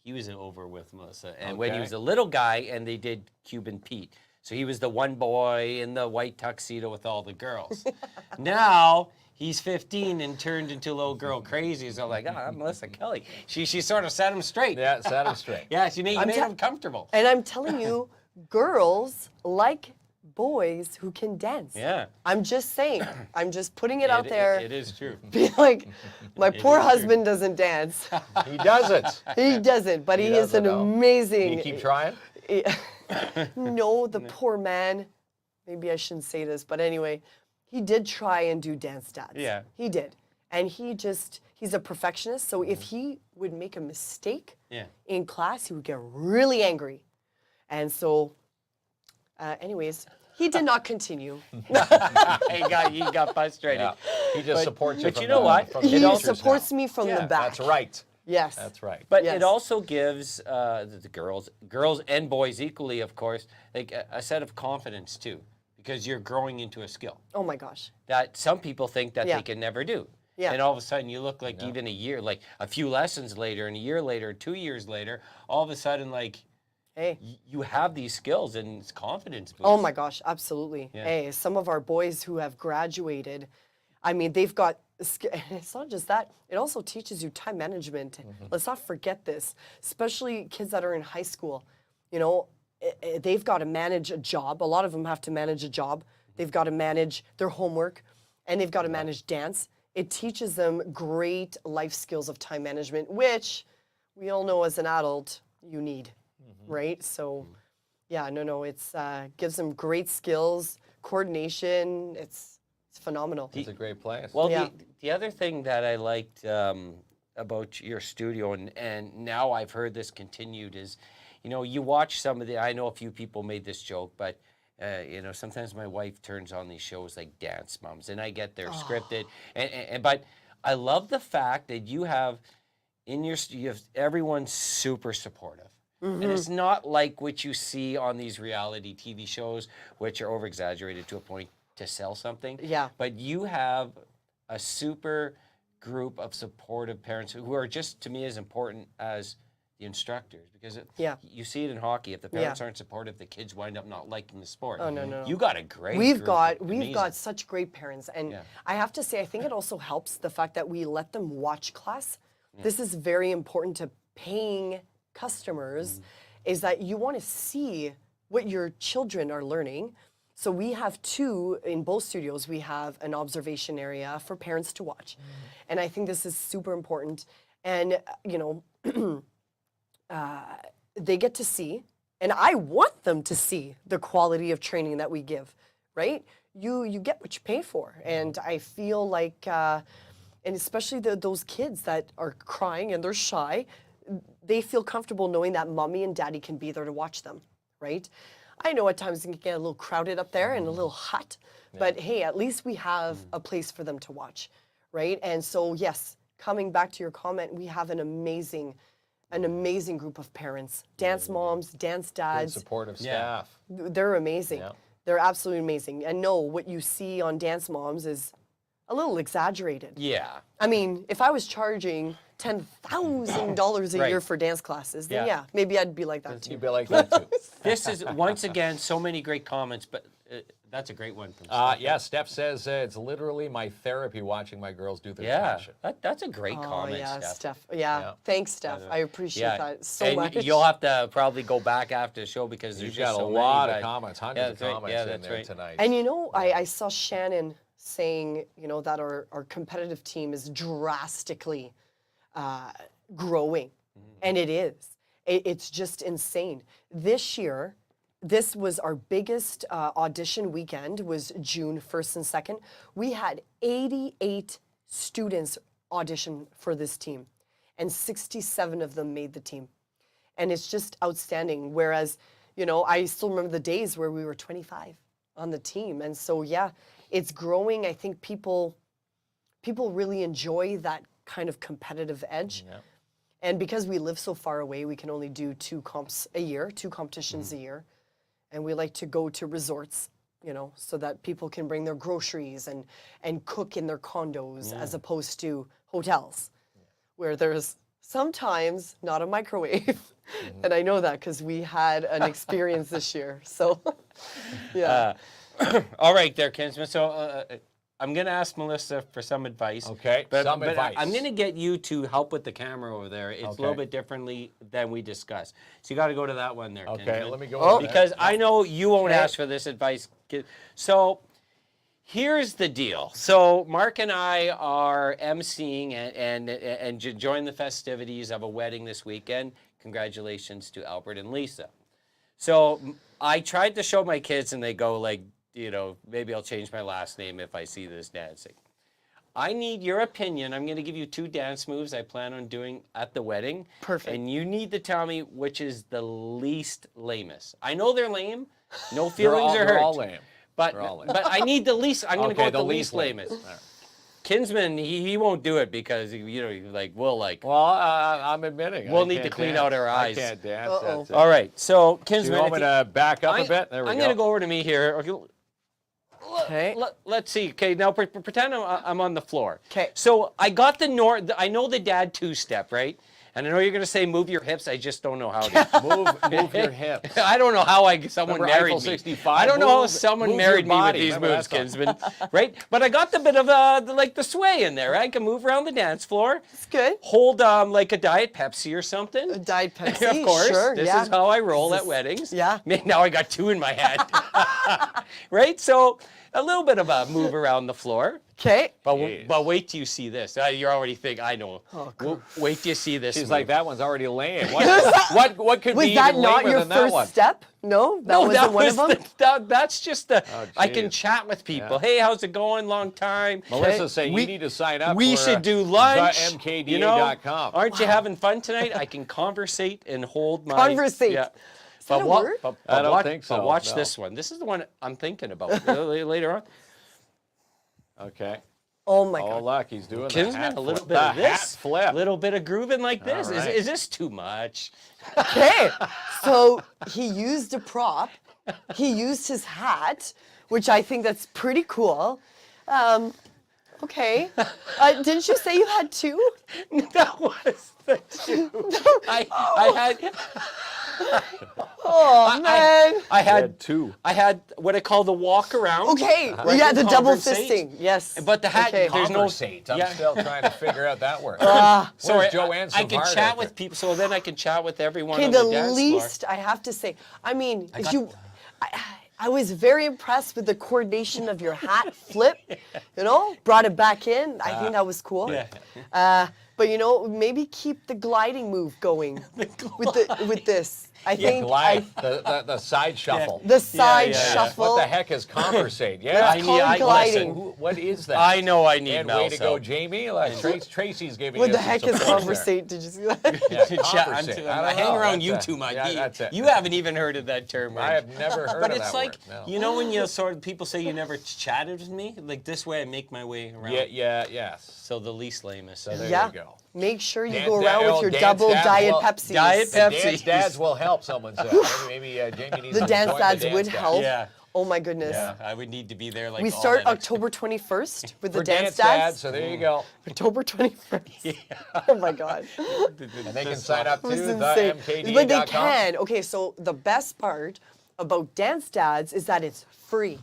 he was over with Melissa. And when he was a little guy, and they did Cuban Pete. So he was the one boy in the white tuxedo with all the girls. Now he's 15 and turned into a little girl crazy. So I'm like, I'm Melissa Kelly. She sort of set him straight.
Yeah, set him straight.
Yeah, she made him comfortable.
And I'm telling you, girls like boys who can dance.
Yeah.
I'm just saying. I'm just putting it out there.
It is true.
Be like, my poor husband doesn't dance.
He doesn't.
He doesn't, but he is an amazing.
You keep trying?
No, the poor man. Maybe I shouldn't say this, but anyway, he did try and do dance dads.
Yeah.
He did. And he's a perfectionist, so if he would make a mistake in class, he would get really angry. And so, anyways, he did not continue.
he got frustrated.
Yeah. He just supports you.
But you know what?
He supports me from the back.
That's right.
Yes.
That's right.
But it also gives the girls and boys equally, of course, like a set of confidence too, because you're growing into a skill
Oh my gosh.
that some people think that they can never do.
Yeah.
And all of a sudden you look like even a year, like a few lessons later, and a year later, 2 years later, all of a sudden like
Hey.
you have these skills and it's confidence boost.
Oh my gosh, absolutely.
Yeah.
Hey, some of our boys who have graduated, I mean, they've got, it's not just that, it also teaches you time management. Let's not forget this, especially kids that are in high school. You know, they've got to manage a job. A lot of them have to manage a job. They've got to manage their homework, and they've got to manage dance. It teaches them great life skills of time management, which we all know as an adult you need, right? So, yeah, it's gives them great skills, coordination. It's phenomenal.
It's a great place.
Well,
Yeah.
the other thing that I liked about your studio, and now I've heard this continued, is, you watch some of I know a few people made this joke, but, sometimes my wife turns on these shows like Dance Moms, and I get they're scripted, but I love the fact that you have everyone's super supportive. And it's not like what you see on these reality TV shows, which are over-exaggerated to a point to sell something.
Yeah.
But you have a super group of supportive parents who are just, to me, as important as the instructors. Because you see it in hockey. If the parents aren't supportive, the kids wind up not liking the sport.
Oh, no.
You got a great
We've
group.
got
Amazing.
such great parents, and I have to say, I think it also helps the fact that we let them watch class. This is very important to paying customers, is that you want to see what your children are learning. So we have in both studios, we have an observation area for parents to watch. And I think this is super important. And, they get to see, and I want them to see the quality of training that we give, right? You get what you pay for. And I feel like, and especially those kids that are crying and they're shy, they feel comfortable knowing that mommy and daddy can be there to watch them, right? I know at times it can get a little crowded up there and a little hot, but hey, at least we have a place for them to watch, right? And so, yes, coming back to your comment, we have an amazing group of parents, dance moms, dance dads.
Good supportive staff.
They're amazing.
Yeah.
They're absolutely amazing. And no, what you see on Dance Moms is a little exaggerated.
Yeah.
I mean, if I was charging $10,000 a year for dance classes, then maybe I'd be like that too.
You'd be like that too.
This is, once again, so many great comments, but that's a great one from Steph.
Steph says it's literally my therapy watching my girls do their
Yeah,
passion.
that's a great comment,
yeah,
Steph.
Yeah. Thanks, Steph. I appreciate that so much.
You'll have to probably go back after the show because there's
You've
just
got
so
a lot
many,
of comments, hundreds of comments in there tonight.
And I saw Shannon saying, that our competitive team is drastically growing. And it is. It's just insane. This year, this was our biggest audition weekend, was June 1st and 2nd. We had 88 students audition for this team, and 67 of them made the team. And it's just outstanding. Whereas, you know, I still remember the days where we were 25 on the team. And so, yeah, it's growing. I think people really enjoy that kind of competitive edge. Yeah. And because we live so far away, we can only do 2 comps a year, 2 competitions a year. And we like to go to resorts, you know, so that people can bring their groceries and cook in their condos as opposed to hotels where there's sometimes not a microwave. And I know that because we had an experience this year. So, yeah.
All right there, Kinsman. So I'm going to ask Melissa for some advice.
Okay, some advice.
I'm going to get you to help with the camera over there. It's a little bit differently than we discussed. So you got to go to that one there,
Okay,
Kinsman.
let me go over
Because
there.
I know you won't ask for this advice. So here's the deal. So Mark and I are emceeing and join the festivities of a wedding this weekend. Congratulations to Albert and Lisa. So I tried to show my kids and they go like, you know, maybe I'll change my last name if I see this dancing. I need your opinion. I'm going to give you 2 dance moves I plan on doing at the wedding.
Perfect.
And you need to tell me which is the least lamest. I know they're lame. No feelings are hurt.
They're all lame.
But I need the least. I'm going to go with the least lamest.
Right.
Kinsman, he won't do it because, you know, like,
Well, I'm admitting.
We'll need to clean out our eyes.
I can't dance.
Uh-oh.
That's it.
All right. So, Kinsman.
Do you want me to back up a bit? There we go.
I'm going to go over to me here.
Okay.
Let's see. Okay, now pretend I'm on the floor.
Okay.
So I got I know the dad 2-step, right? And I know you're going to say move your hips. I just don't know how to.
Move your hips.
I don't know how someone
Remember
married
Eiffel
me.
65?
I don't know how someone
move
married
your
me with
body.
these
Remember
moves,
that
Kinsman. Right? But I got the bit of like the sway in there. I can move around the dance floor.
It's good.
Hold like a Diet Pepsi or something.
A Diet Pepsi,
Of course.
sure,
This
yeah.
is how I roll at weddings.
Yeah.
Now I got 2 in my hand. Right? So a little bit of a move around the floor.
Okay.
But wait till you see this. You're already thinking, I know. Wait till you see this.
She's
move.
like, that one's already lame. What could
Was
be
that
even
not
lamer
your
than that one?
first step? No, that wasn't one of them.
That's just the. I can
geez.
chat with people.
Yeah.
Hey, how's it going? Long time.
Melissa's saying
We-
you need to sign up
We
for
should do lunch.
MKDA.com.
You know, aren't you having fun tonight? I can conversate and hold my.
Conversate.
Yeah.
Is that a word?
I don't think so,
But watch
no.
this one. This is the one I'm thinking about later on.
Okay.
Oh my
Oh,
God.
look, he's doing
Kinsman, a little
flip.
bit
The
of this,
hat flip.
a little bit of grooving like this.
All right.
Is this too much?
Okay. So he used a prop. He used his hat, which I think that's pretty cool. Okay. Didn't you say you had 2?
That was the 2. I had.
Oh, man.
I
He had
had
2.
I had what I call the walk around.
Okay.
Where I
Yeah,
can
the double
conversate.
fisting. Yes.
But the hat,
Okay.
there's no.
Conversate. I'm still trying to figure out that word.
So
Where's Joanne's
I can
hard
chat
effort?
with people. So then I can chat with everyone
Okay,
on
the
the dance
least I have to say. I mean,
got-
I was very impressed with the coordination of your hat flip. You know, brought it back in. I think that was cool.
Yeah.
But you know, maybe keep the gliding move going with this. I think
Glide, the side shuffle.
the side
yeah.
shuffle.
What the heck is conversate? Yeah.
Let's call it gliding.
Listen, what is that?
I know I need
And
Mel's
way to go,
help.
Jamie. Like, Tracy's giving
What
you
the
some
heck is
support there.
conversate? Did you see that?
Yeah,
I'm
conversate.
I hang around you
That's
too much.
Yeah, that's it.
You haven't even heard of that term, right?
I have never heard
But
of
it's
that
like,
word. No.
you know when you sort of, people say you never chatted with me? Like this way I make my way around.
Yes.
So the least lamest.
So there
Yeah.
you go.
Make sure you
Dance
go around with your
dance
double
dads
Diet
will-
Pepsi.
Diet
The
Pepsi.
dance dads will help, someone said. Maybe Jamie needs
The
to
dance
join
dads
the
would
dance
help.
Yeah.
Oh my goodness.
Yeah, I would need to be there like
We
all
start
that
October 21st with the
For
dance
dads,
dads.
so there you go.
October 21st. Oh my God.
And they can sign up to
It was
the
insane.
MKDA.com.
But they can. Okay, so the best part about Dance Dads is that it's free.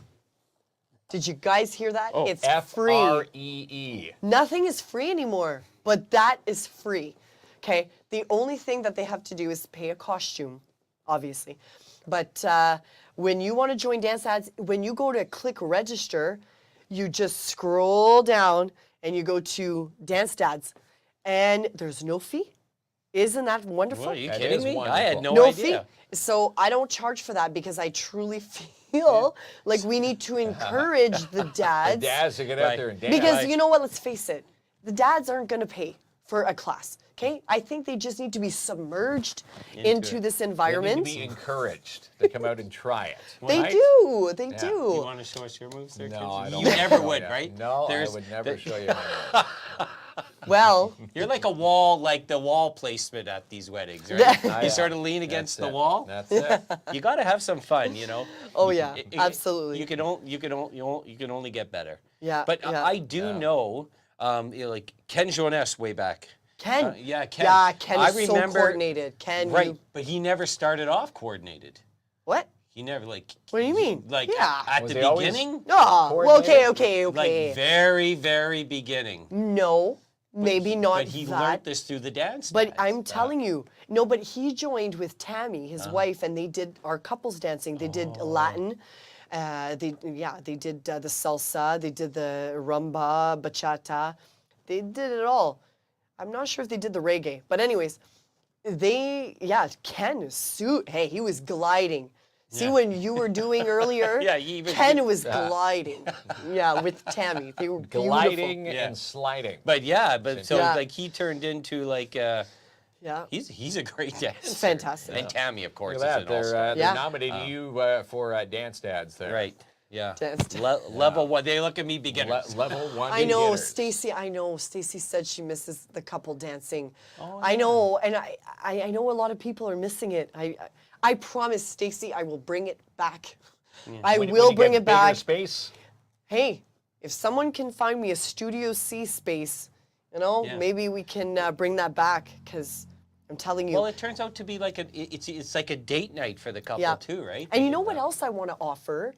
Did you guys hear that?
Oh,
It's free.
Free.
Nothing is free anymore, but that is free. Okay, the only thing that they have to do is pay a costume, obviously. But when you want to join Dance Dads, when you go to click register, you just scroll down and you go to Dance Dads, and there's no fee. Isn't that wonderful?
What, are you
That
kidding
is
me? I
wonderful.
had no
No
idea.
fee. So I don't charge for that because I truly feel like we need to encourage the dads.
The dads to get out
Right.
there and dance.
Because you know what? Let's face it. The dads aren't going to pay for a class. Okay? I think they just need to be submerged into this
They need
environment.
to be encouraged to come out and try it.
They
right?
do. They
You
do.
want to show us your moves there,
No,
Kinsey?
I don't.
You never
show
would,
ya.
right?
No,
There's-
I would never
there-
show you my moves.
Well,
You're like a wall, like the wall placement at these weddings, right?
Yeah.
You sort of lean against
That's
the
it.
wall.
That's it.
You got to have some fun, you know.
oh
You-
yeah,
it-
absolutely.
You can only get better.
Yeah,
But
yeah.
I do know, like Ken Jonas way back.
Ken.
Yeah, Ken.
Yeah, Ken
I
is so
remember-
coordinated. Ken,
Right,
you,
but he never started off coordinated.
what?
He never like.
What do you mean?
Like
Yeah.
at
Was
the
he always-
beginning,
Oh, well, okay,
Coordinated?
okay.
like very, very beginning.
No, maybe not
But he
that.
learned this through the dance.
But
dads.
I'm telling you, no, but he joined with Tammy, his wife, and they did our couples dancing. They did Latin. They did the salsa. They did the rumba, bachata. They did it all. I'm not sure if they did the reggae, but anyways, Ken is suit. Hey, he was gliding. See
Yeah.
when you were doing earlier?
Yeah, he even
Ken
did-
was gliding. Yeah, with Tammy. They were beautiful.
Gliding
Yeah.
and sliding.
But yeah, but so
Yeah.
like he turned into like
Yeah.
he's a great dancer.
Fantastic.
And Tammy, of course,
Look at
is
that.
an
They're,
all-star.
they're
Yeah.
nominating you for Dance Dads there.
Right. Yeah.
Dance
Level one. They look at me beginners.
Level 1
I know,
beginners.
Stacy. I know. Stacy said she misses the couple dancing.
Oh,
I know, and I know a lot of people are missing it. I promise, Stacy, I will bring it back. I
When
will
you
bring
get
it back.
bigger space.
Hey, if someone can find me a Studio C space, you know,
Yeah.
maybe we can bring that back because I'm telling you.
Well, it turns out to be like it's like a date night for the couple too, right?
And you know what else I want to offer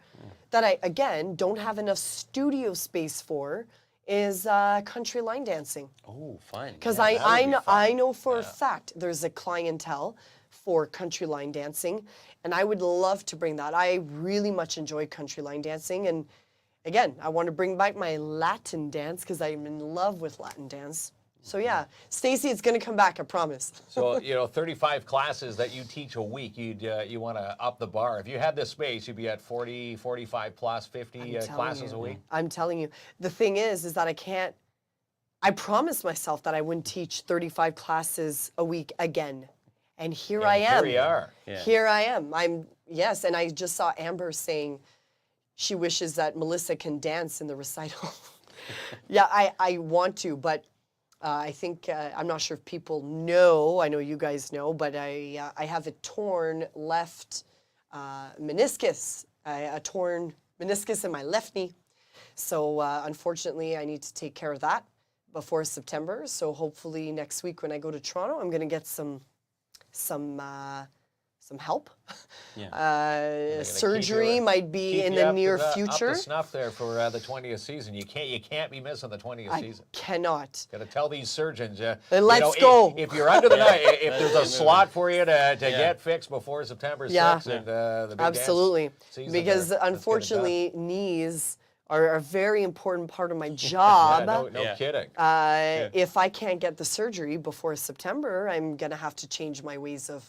that I, again, don't have enough studio space for is country line dancing.
Oh, fun.
Because
Yeah, that would be fun.
I know for a fact there's a clientele for country line dancing, and I would love to bring that. I really much enjoy country line dancing, and again, I want to bring back my Latin dance because I'm in love with Latin dance. So yeah, Stacy, it's gonna come back, I promise.
So, 35 classes that you teach a week, you want to up the bar. If you had this space, you'd be at 40, 45 plus 50
I'm telling
classes
you.
a week.
I'm telling you. The thing is that I promised myself that I wouldn't teach 35 classes a week again. And here I am.
Here we are.
Yeah.
Here I am. Yes, and I just saw Amber saying she wishes that Melissa can dance in the recital. Yeah, I want to, but I think, I'm not sure if people know, I know you guys know, but I have a torn left meniscus, a torn meniscus in my left knee. So unfortunately, I need to take care of that before September. So hopefully next week when I go to Toronto, I'm going to get some help.
Yeah.
Surgery might be
Keep
in
you
the
up
near
to
future.
Up to snuff there for the 20th season. You can't be missing the 20th
I
season.
cannot.
Got to tell these surgeons.
Let's go.
If you're under the knife, if there's a slot for you to get fixed before September 6th,
Yeah.
and the big
Absolutely.
dance season
Because
there, let's get it done.
unfortunately, knees are a very important part of my job.
Yeah, no
Yeah.
kidding.
If I can't get the surgery before September, I'm going to have to change my ways of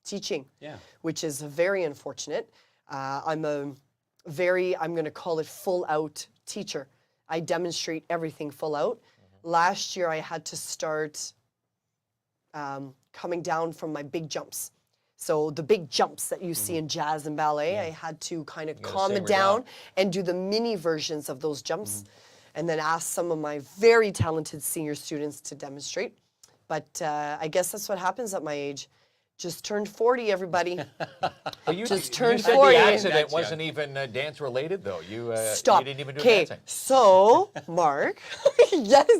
teaching,
Yeah.
which is very unfortunate. I'm going to call it full out teacher. I demonstrate everything full out. Last year, I had to start coming down from my big jumps. So the big jumps that you see in jazz and ballet, I had to kind of
gotta
calm it
simmer
down
down.
and do the mini versions of those jumps, and then ask some of my very talented senior students to demonstrate. But I guess that's what happens at my age. Just turned 40, everybody.
But you
Just
you
turned
said
40.
the accident
That's
wasn't even dance related, though. You
Stop.
You didn't even do
Okay,
dancing.
so Mark, yes.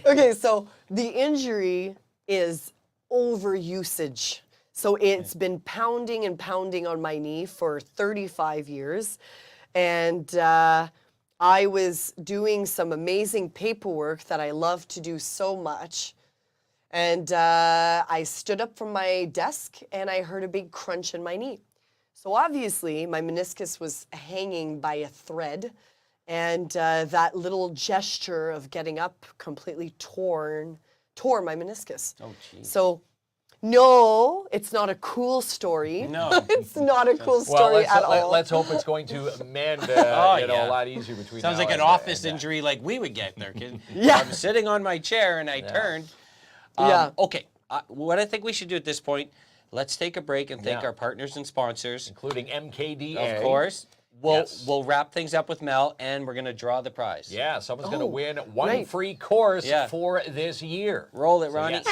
Okay, so the injury is overusage. So it's been pounding and pounding on my knee for 35 years. And I was doing some amazing paperwork that I love to do so much. And I stood up from my desk and I heard a big crunch in my knee. So obviously my meniscus was hanging by a thread, and that little gesture of getting up completely tore my meniscus.
Oh, geez.
So No, it's not a cool story.
No.
It's not a cool story at all.
Let's hope it's going to mend
Oh,
a
yeah.
lot easier between
Sounds
now
like an
and,
office
and,
injury like we would get there, kid.
Yeah.
I'm sitting on my chair and I turned.
Yeah.
Okay. What I think we should do at this point, let's take a break and thank
Yeah.
our partners and sponsors.
including MKDA.
Of course.
Yes.
We'll wrap things up with Mel, and we're going to draw the prize.
Yeah, someone's going to win one
right.
free course
Yeah.
for this year.
Roll it, Ronnie.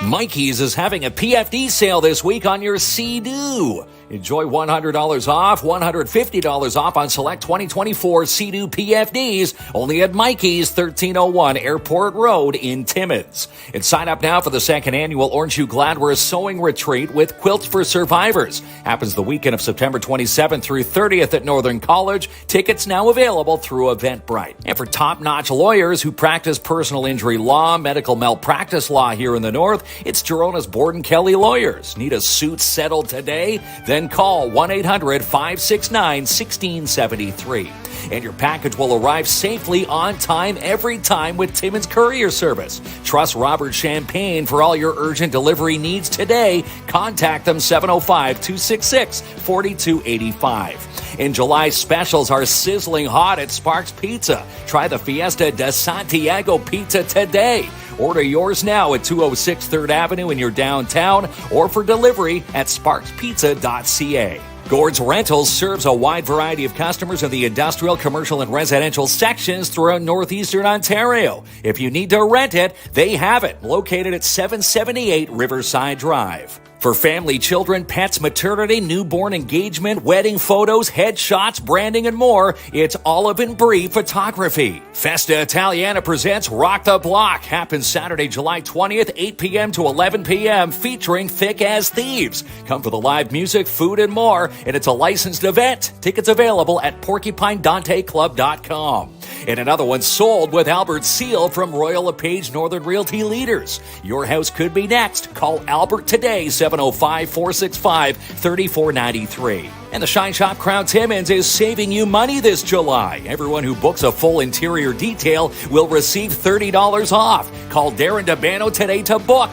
Mikey's is having a PFD sale this week on your Sea-Doo. Enjoy $100 off, $150 off on select 2024 Sea-Doo PFDs, only at Mikey's, 1301 Airport Road in Timmins. And sign up now for the second annual Orange You Gladware Sewing Retreat with Quilts for Survivors. Happens the weekend of September 27th through 30th at Northern College. Tickets now available through Eventbrite. And for top-notch lawyers who practice personal injury law, medical malpractice law here in the North, it's Gerona's Borden Kelly Lawyers. Need a suit settled today? Then call 1-800-569-1673. And your package will arrive safely on time every time with Timmins Courier Service. Trust Robert Champagne for all your urgent delivery needs today. Contact them 705-266-4285. In July, specials are sizzling hot at Sparks Pizza. Try the Fiesta de Santiago pizza today. Order yours now at 206 3rd Avenue in your downtown or for delivery at sparkspizza.ca. Gord's Rentals serves a wide variety of customers in the industrial, commercial, and residential sections throughout northeastern Ontario. If you need to rent it, they have it, located at 778 Riverside Drive. For family, children, pets, maternity, newborn engagement, wedding photos, headshots, branding, and more, it's Olive and Brie Photography. Festa Italiana presents Rock the Block. Happens Saturday, July 20th, 8 p.m. to 11 p.m., featuring Thick as Thieves. Come for the live music, food, and more, and it's a licensed event. Tickets available at PorcupineDanteClub.com. And another one sold with Albert Seal from Royal LePage Northern Realty Leaders. Your house could be next. Call Albert today, 705-465-3493. And the Shine Shop Crown Timmins is saving you money this July. Everyone who books a full interior detail will receive $30 off. Call Darren DeBano today to book,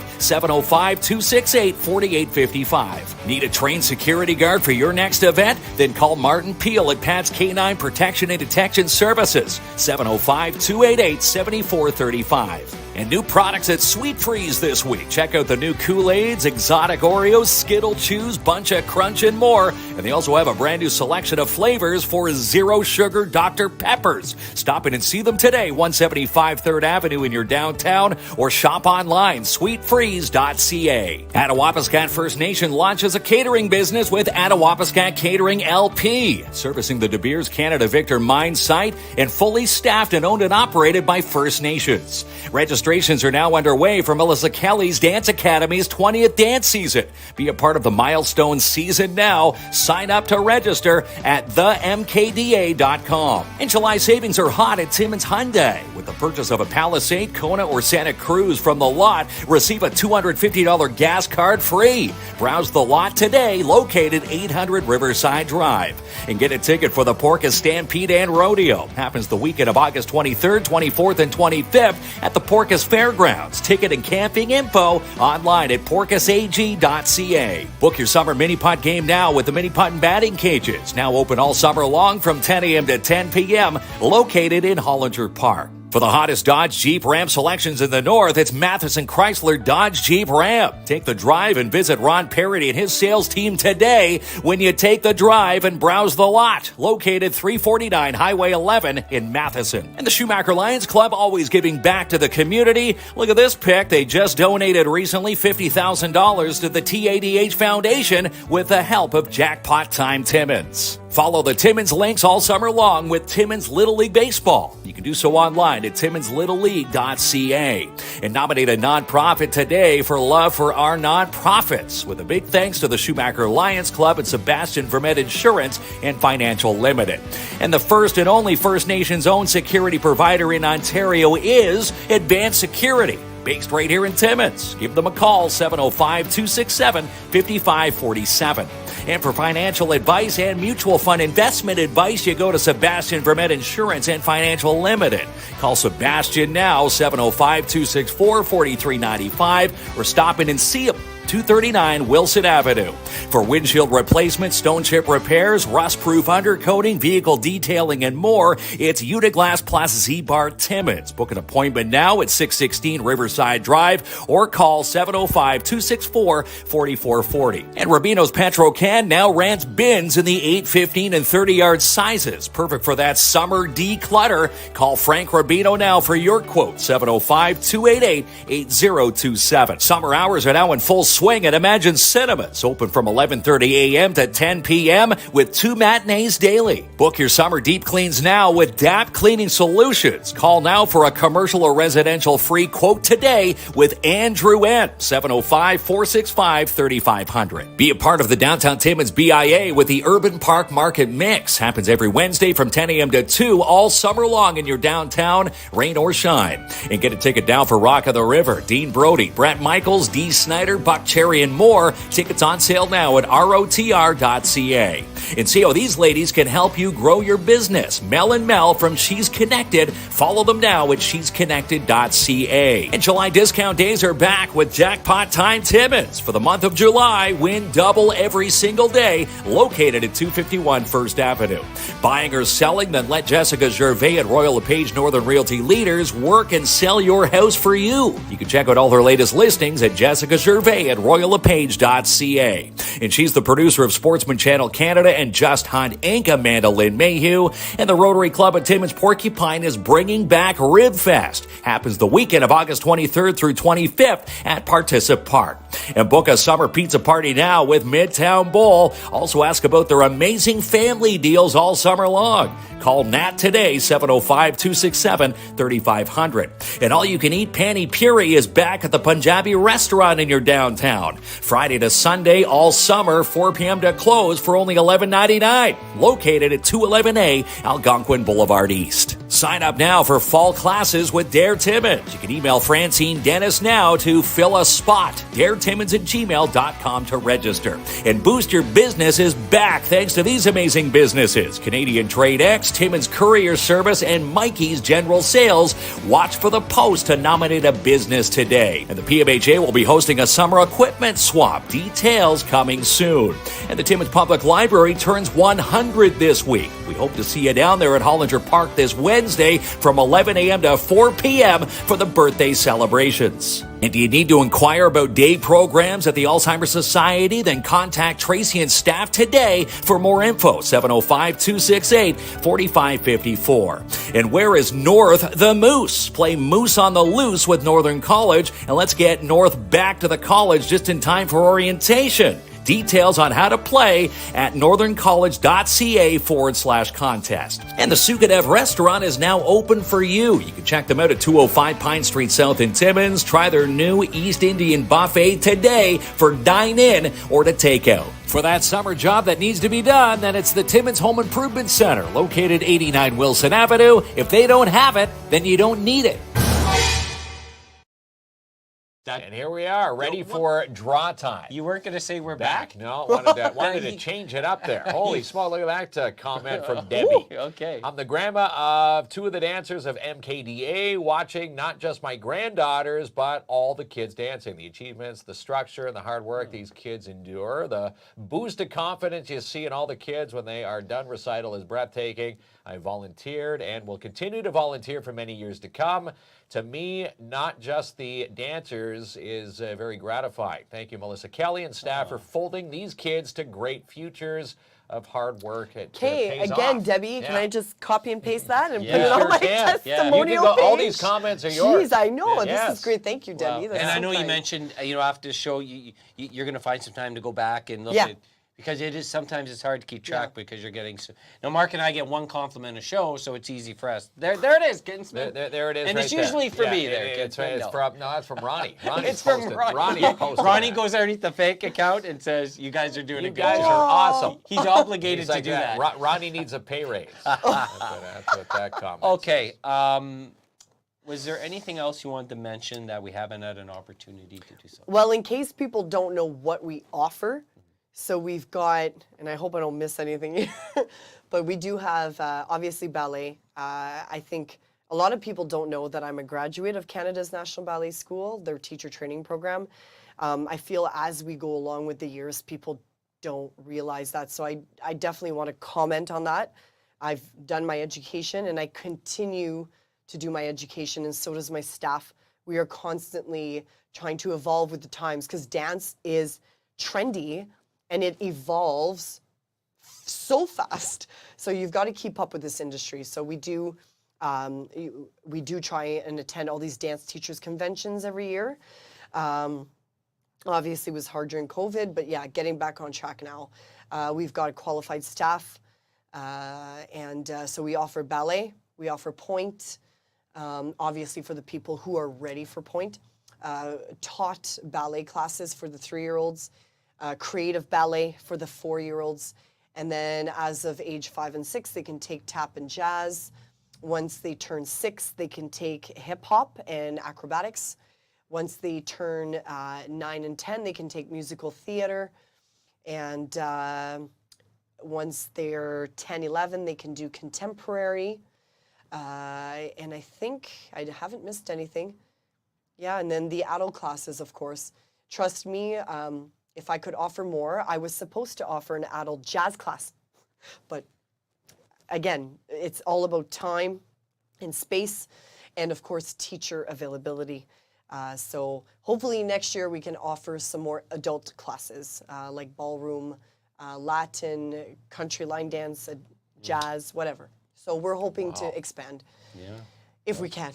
705-268-4855. Need a trained security guard for your next event? Then call Martin Peel at Pat's Canine Protection and Detection Services, 705-288-7435. And new products at Sweet Freeze this week. Check out the new Kool-Aids, exotic Oreos, Skittle Chews, Bunch of Crunch, and more. And they also have a brand new selection of flavors for zero sugar Dr. Peppers. Stop in and see them today, 175 3rd Avenue in your downtown, or shop online, sweetfreeze.ca. Attawapiskat First Nation launches a catering business with Attawapiskat Catering LP, servicing the De Beers Canada Victor mine site and fully staffed and owned and operated by First Nations. Registrations are now underway for Melissa Kelly's Dance Academy's 20th dance season. Be a part of the milestone season now. Sign up to register at themkda.com. And July savings are hot at Timmins Hyundai. With the purchase of a Palisade, Kona, or Santa Cruz from the lot, receive a $250 gas card free. Browse the lot today, located 800 Riverside Drive. And get a ticket for the Porcus Stampede and Rodeo. Happens the weekend of August 23rd, 24th, and 25th at the Porcus Fairgrounds. Ticket and camping info online at porcusag.ca. Book your summer mini putt game now with the mini putt and batting cages. Now open all summer long from 10 a.m. to 10 p.m. Located in Hollinger Park. For the hottest Dodge Jeep Ram selections in the North, it's Matheson Chrysler Dodge Jeep Ram. Take the drive and visit Ron Parody and his sales team today when you take the drive and browse the lot. Located 349 Highway 11 in Matheson. And the Schumacher Lions Club always giving back to the community. Look at this pic. They just donated recently $50,000 to the TADH Foundation with the help of Jackpot Time Timmins. Follow the Timmins links all summer long with Timmins Little League Baseball. You can do so online at timminslittleleague.ca. And nominate a nonprofit today for love for our nonprofits. With a big thanks to the Schumacher Lions Club and Sebastian Vermette Insurance and Financial Limited. And the first and only First Nations-owned security provider in Ontario is Advanced Security. based right here in Timmins. Give them a call, 705-267-5547. And for financial advice and mutual fund investment advice, you go to Sebastian Vermette Insurance and Financial Limited. Call Sebastian now, 705-264-4395, or stop in and see him. 239 Wilson Avenue. For windshield replacement, stone chip repairs, rust-proof undercoating, vehicle detailing, and more, it's Uniglass Plaza Z-Bar Timmins. Book an appointment now at 616 Riverside Drive or call 705-264-4440. And Rubino's Petro-Can now rents bins in the 8, 15, and 30-yard sizes. Perfect for that summer declutter. Call Frank Rubino now for your quote, 705-288-8027. Summer hours are now in full swing at Imagine Cinemas, open from 11:30 a.m. to 10 p.m. with 2 matinees daily. Book your summer deep cleans now with DAP Cleaning Solutions. Call now for a commercial or residential free quote today with Andrew N. 705-465-3500. Be a part of the Downtown Timmins BIA with the Urban Park Market Mix. Happens every Wednesday from 10 a.m. to 2 all summer long in your downtown, rain or shine. And get a ticket down for Rock of the River, Dean Brody, Brett Michaels, Dee Snyder, Buck Cherry, and more. Tickets on sale now at rotr.ca. And see how these ladies can help you grow your business. Mel and Mel from She's Connected. Follow them now at shesconnected.ca. And July discount days are back with Jackpot Time Timmins. For the month of July, win double every single day, located at 251 First Avenue. Buying or selling, then let Jessica Gervais at Royal LePage Northern Realty Leaders work and sell your house for you. You can check out all her latest listings at Jessica Gervais at royallepage.ca. And she's the producer of Sportsman Channel Canada and Just Hunt Inc., Amanda Lynn Mayhew. And the Rotary Club at Timmins Porcupine is bringing back Rib Fest. Happens the weekend of August 23rd through 25th at Particip Park. And book a summer pizza party now with Midtown Bowl. Also ask about their amazing family deals all summer long. Call Nat today, 705-267-3500. And all-you-can-eat Pani Puri is back at the Punjabi restaurant in your downtown. Friday to Sunday, all summer, 4 p.m. to close for only $11.99. Located at 211A Algonquin Boulevard East. Sign up now for fall classes with Dare Timmins. You can email Francine Dennis now to fill a spot. DareTimmins@gmail.com to register. And Boost Your Business is back thanks to these amazing businesses. Canadian Trade X, Timmins Courier Service, and Mikey's General Sales. Watch for the post to nominate a business today. And the PMHA will be hosting a summer equipment swap. Details coming soon. And the Timmins Public Library turns 100 this week. We hope to see you down there at Hollinger Park this Wednesday from 11 a.m. to 4 p.m. for the birthday celebrations. And do you need to inquire about day programs at the Alzheimer's Society? Then contact Tracy and staff today for more info, 705-268-4554. And where is North the Moose? Play Moose on the Loose with Northern College, and let's get North back to the college just in time for orientation. Details on how to play at northerncollege.ca/contest. And the Sukadev restaurant is now open for you. You can check them out at 205 Pine Street South in Timmins. Try their new East Indian buffet today for dine-in or to take out. For that summer job that needs to be done, then it's the Timmins Home Improvement Center, located 89 Wilson Avenue. If they don't have it, then you don't need it.
And here we are, ready for draw time.
You weren't going to say we're back?
No, wanted to change it up there. Holy smoke, look at that comment from Debbie.
Okay.
I'm the grandma of 2 of the dancers of MKDA, watching not just my granddaughters, but all the kids dancing. The achievements, the structure, and the hard work these kids endure. The boost of confidence you see in all the kids when they are done recital is breathtaking. I volunteered and will continue to volunteer for many years to come. To me, not just the dancers is very gratifying. Thank you, Melissa Kelly and staff, for folding these kids to great futures of hard work.
Okay, again, Debbie, can I just copy and paste that and put it
sure
on my
can.
testimonial page?
All these comments are yours.
Jeez, I know. This is great. Thank you, Debbie.
And I know you mentioned, after the show, you're going to find some time to go back and look at. Because sometimes it's hard to keep track because you're getting. Now, Mark and I get one compliment a show, so it's easy for us. There it is, Kinsman.
There it is.
And
right
it's usually
there.
for me there.
It's from that's from Ronnie.
It's from Ronnie. Ronnie goes underneath the fake account and says, "You guys are doing a good job.
You guys are awesome."
He's obligated to do that.
Ronnie needs a pay raise. That's what that comment.
Okay. Was there anything else you wanted to mention that we haven't had an opportunity to do so?
Well, in case people don't know what we offer, so we've got, and I hope I don't miss anything here, but we do have obviously ballet. I think a lot of people don't know that I'm a graduate of Canada's National Ballet School, their teacher training program. I feel as we go along with the years, people don't realize that. So I definitely want to comment on that. I've done my education and I continue to do my education, and so does my staff. We are constantly trying to evolve with the times because dance is trendy and it evolves so fast. So you've got to keep up with this industry. So we do try and attend all these dance teachers conventions every year. Obviously it was hard during COVID, but yeah, getting back on track now. We've got qualified staff, so we offer ballet, we offer pointe, obviously for the people who are ready for pointe, taught ballet classes for the 3-year-olds, creative ballet for the 4-year-olds, and then as of age 5 and 6, they can take tap and jazz. Once they turn 6, they can take hip hop and acrobatics. Once they turn 9 and 10, they can take musical theater. And once they're 10, 11, they can do contemporary. And I think I haven't missed anything. Yeah, and then the adult classes, of course. Trust me, if I could offer more, I was supposed to offer an adult jazz class. But again, it's all about time and space and, of course, teacher availability. So hopefully next year we can offer some more adult classes like ballroom, Latin, country line dance, jazz, whatever. So we're hoping to expand if we can.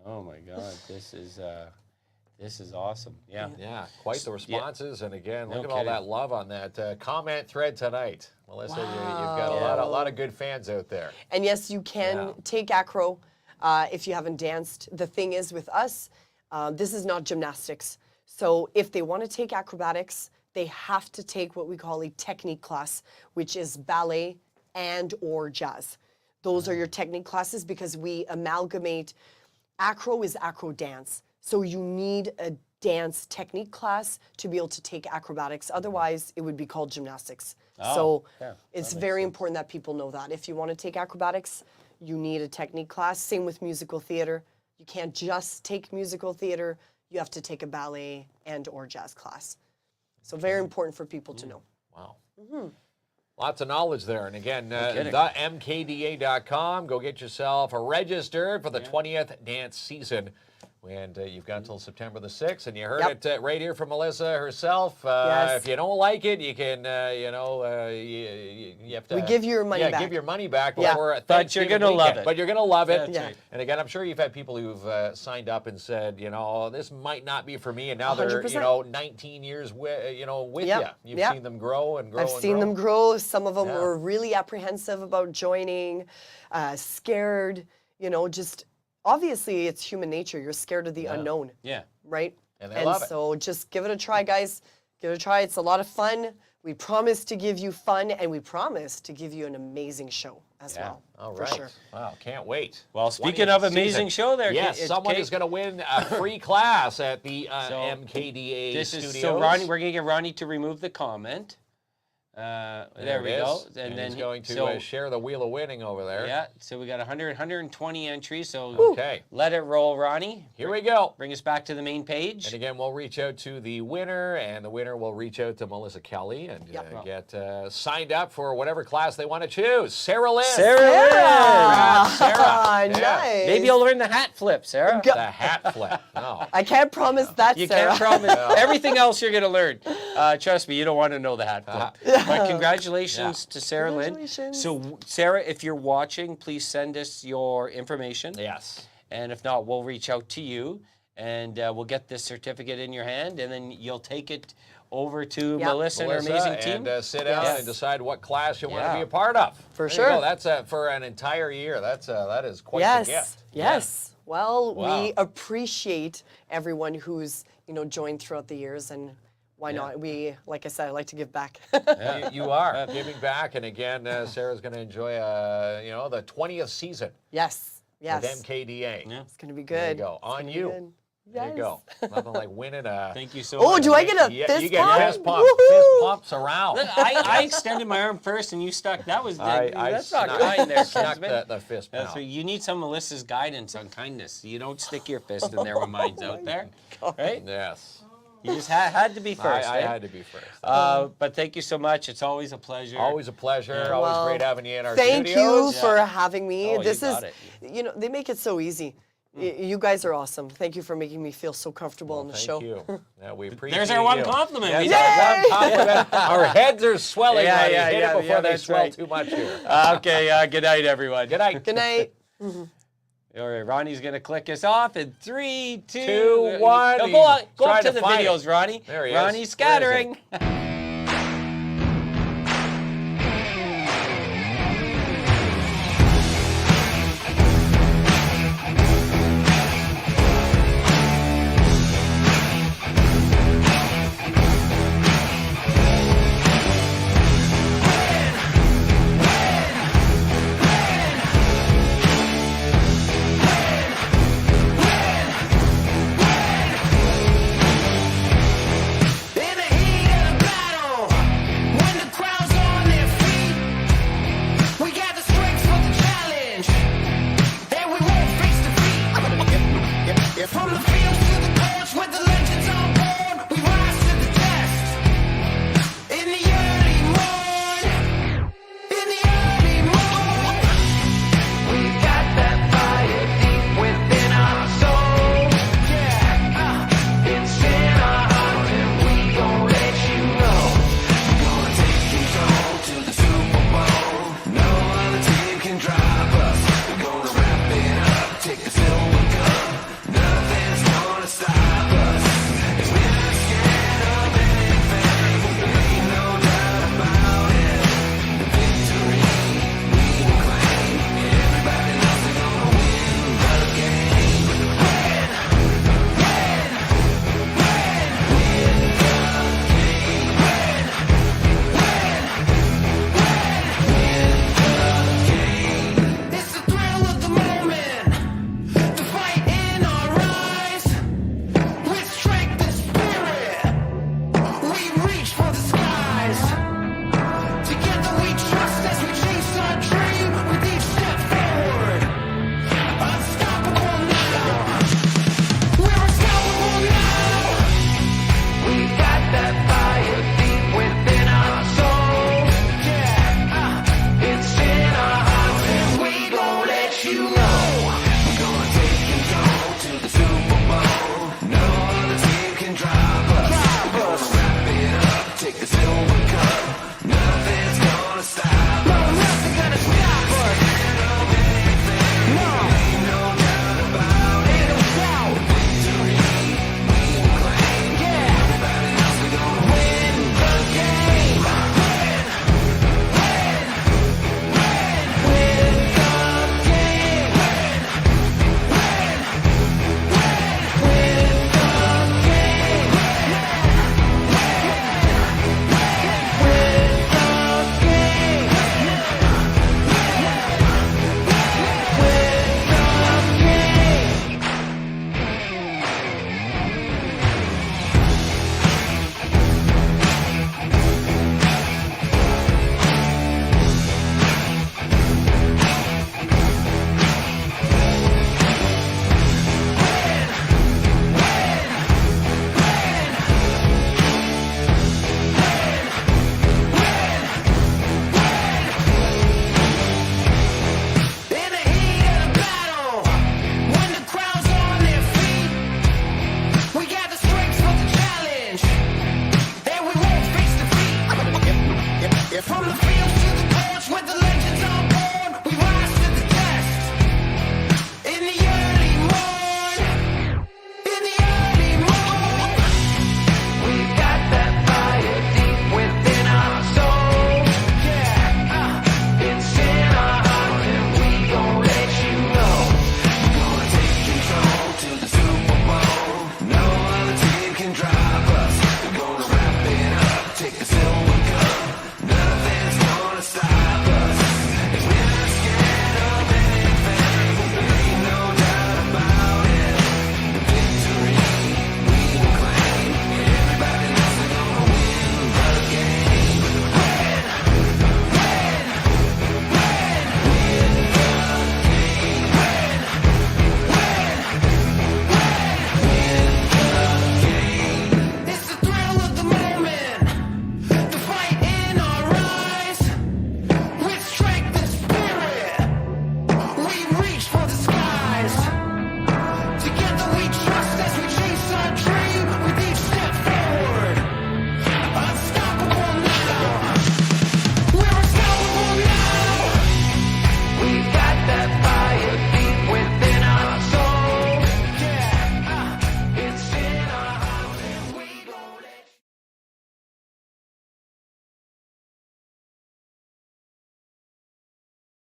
Oh my God, this is awesome. Yeah.
Yeah, quite the responses. And again,
No
look at all
kidding.
that love on that comment thread tonight. Melissa, you've got a lot of good fans out there.
And yes, you can take acro if you haven't danced. The thing is with us, this is not gymnastics. So if they want to take acrobatics, they have to take what we call a technique class, which is ballet and or jazz. Those are your technique classes because we amalgamate. Acro is acro dance. So you need a dance technique class to be able to take acrobatics. Otherwise, it would be called gymnastics. So it's very important that people know that. If you want to take acrobatics, you need a technique class. Same with musical theater. You can't just take musical theater. You have to take a ballet and or jazz class. So very important for people to know.
Wow. Lots of knowledge there. And again,
kidding.
themkda.com. Go get yourself registered for the 20th dance season. And you've got until September the 6th. And you heard it right here from Melissa herself. If you don't like it, you can, you have to...
We give you your money back.
Yeah, give your money back
Yeah.
before
But you're going to love it.
But you're going to love it.
That's right.
And again, I'm sure you've had people who've signed up and said, this might not be for me. And now
100%.
they're, 19 years with you. You've seen them grow and grow
I've
and
seen
grow.
them grow. Some of them were really apprehensive about joining, scared, just obviously it's human nature. You're scared of the unknown.
Yeah.
Right?
And they love it.
So just give it a try, guys. Give it a try. It's a lot of fun. We promise to give you fun, and we promise to give you an amazing show as well.
All
for
right.
sure.
Wow, can't wait.
Well, speaking
20th
of amazing
season.
show there,
Yes, someone is going to win a free class at the MKDA
This
studios.
is so Ronnie. We're going to get Ronnie to remove the comment. There we go.
And he's going to share the wheel of winning over there.
Yeah, so we got 120 entries, so
Okay.
let it roll, Ronnie.
Here we go.
Bring us back to the main page.
And again, we'll reach out to the winner, and the winner will reach out to Melissa Kelly and get signed up for whatever class they want to choose. Sarah Lynn.
Sarah Lynn.
Congrats, Sarah.
Nice.
Maybe you'll learn the hat flip, Sarah.
The hat flip. No.
I can't promise that,
You
Sarah.
can't promise. Everything else you're going to learn. Trust me, you don't want to know the hat flip. But congratulations to Sarah Lynn.
Congratulations.
So, Sarah, if you're watching, please send us your information.
Yes.
And if not, we'll reach out to you, and we'll get this certificate in your hand, and then you'll take it over to Melissa and her amazing team.
And sit down
Yes.
and decide what class you want
Yeah.
to be a part of.
For
There
sure.
you go. That's for an entire year. That is quite the gift.
Yes. Well,
Wow.
we appreciate everyone who's joined throughout the years, and why not? We, like I said, I like to give back.
You are giving back, and again, Sarah's going to enjoy, the 20th season.
Yes. Yes.
with MKDA.
Yeah.
It's going to be
There you
good.
go. On you. There you go. Nothing like winning a.
Thank you so
Oh,
much.
do I get a
Yeah,
fist
you get
pump?
fist pump.
Woohoo!
Fist pumps around.
Look, I extended my arm first and you stuck. That was that's not kind there,
Snuck
Kinsman.
the fist
That's
pump.
right. You need some Melissa's guidance on kindness. You don't stick your fist in there when mine's out there, right?
Yes.
You just had to be first.
I
right?
had to be first.
But thank you so much. It's always a pleasure.
Always a pleasure. Always
Well,
great having you in our
Thank
studios.
you for having me.
Oh,
This
you
is,
got it.
you know, they make it so easy. You guys are awesome. Thank you for making me feel so comfortable on the
Thank
show.
you. Yeah, we appreciate
There's our one
you.
compliment.
Yes,
We
our
did.
one compliment. Our heads are swelling.
Yeah,
Ronnie.
yeah,
Hit
yeah,
it before
yeah,
they
that's
swell
right.
too much here.
Okay, good night, everyone.
Good night.
Good night.
All right, Ronnie's going to click us off in 3, 2,
2, 1.
Go up
Trying
to
to
the
find
videos,
it.
Ronnie.
There he is.
Ronnie's
Where is
scattering.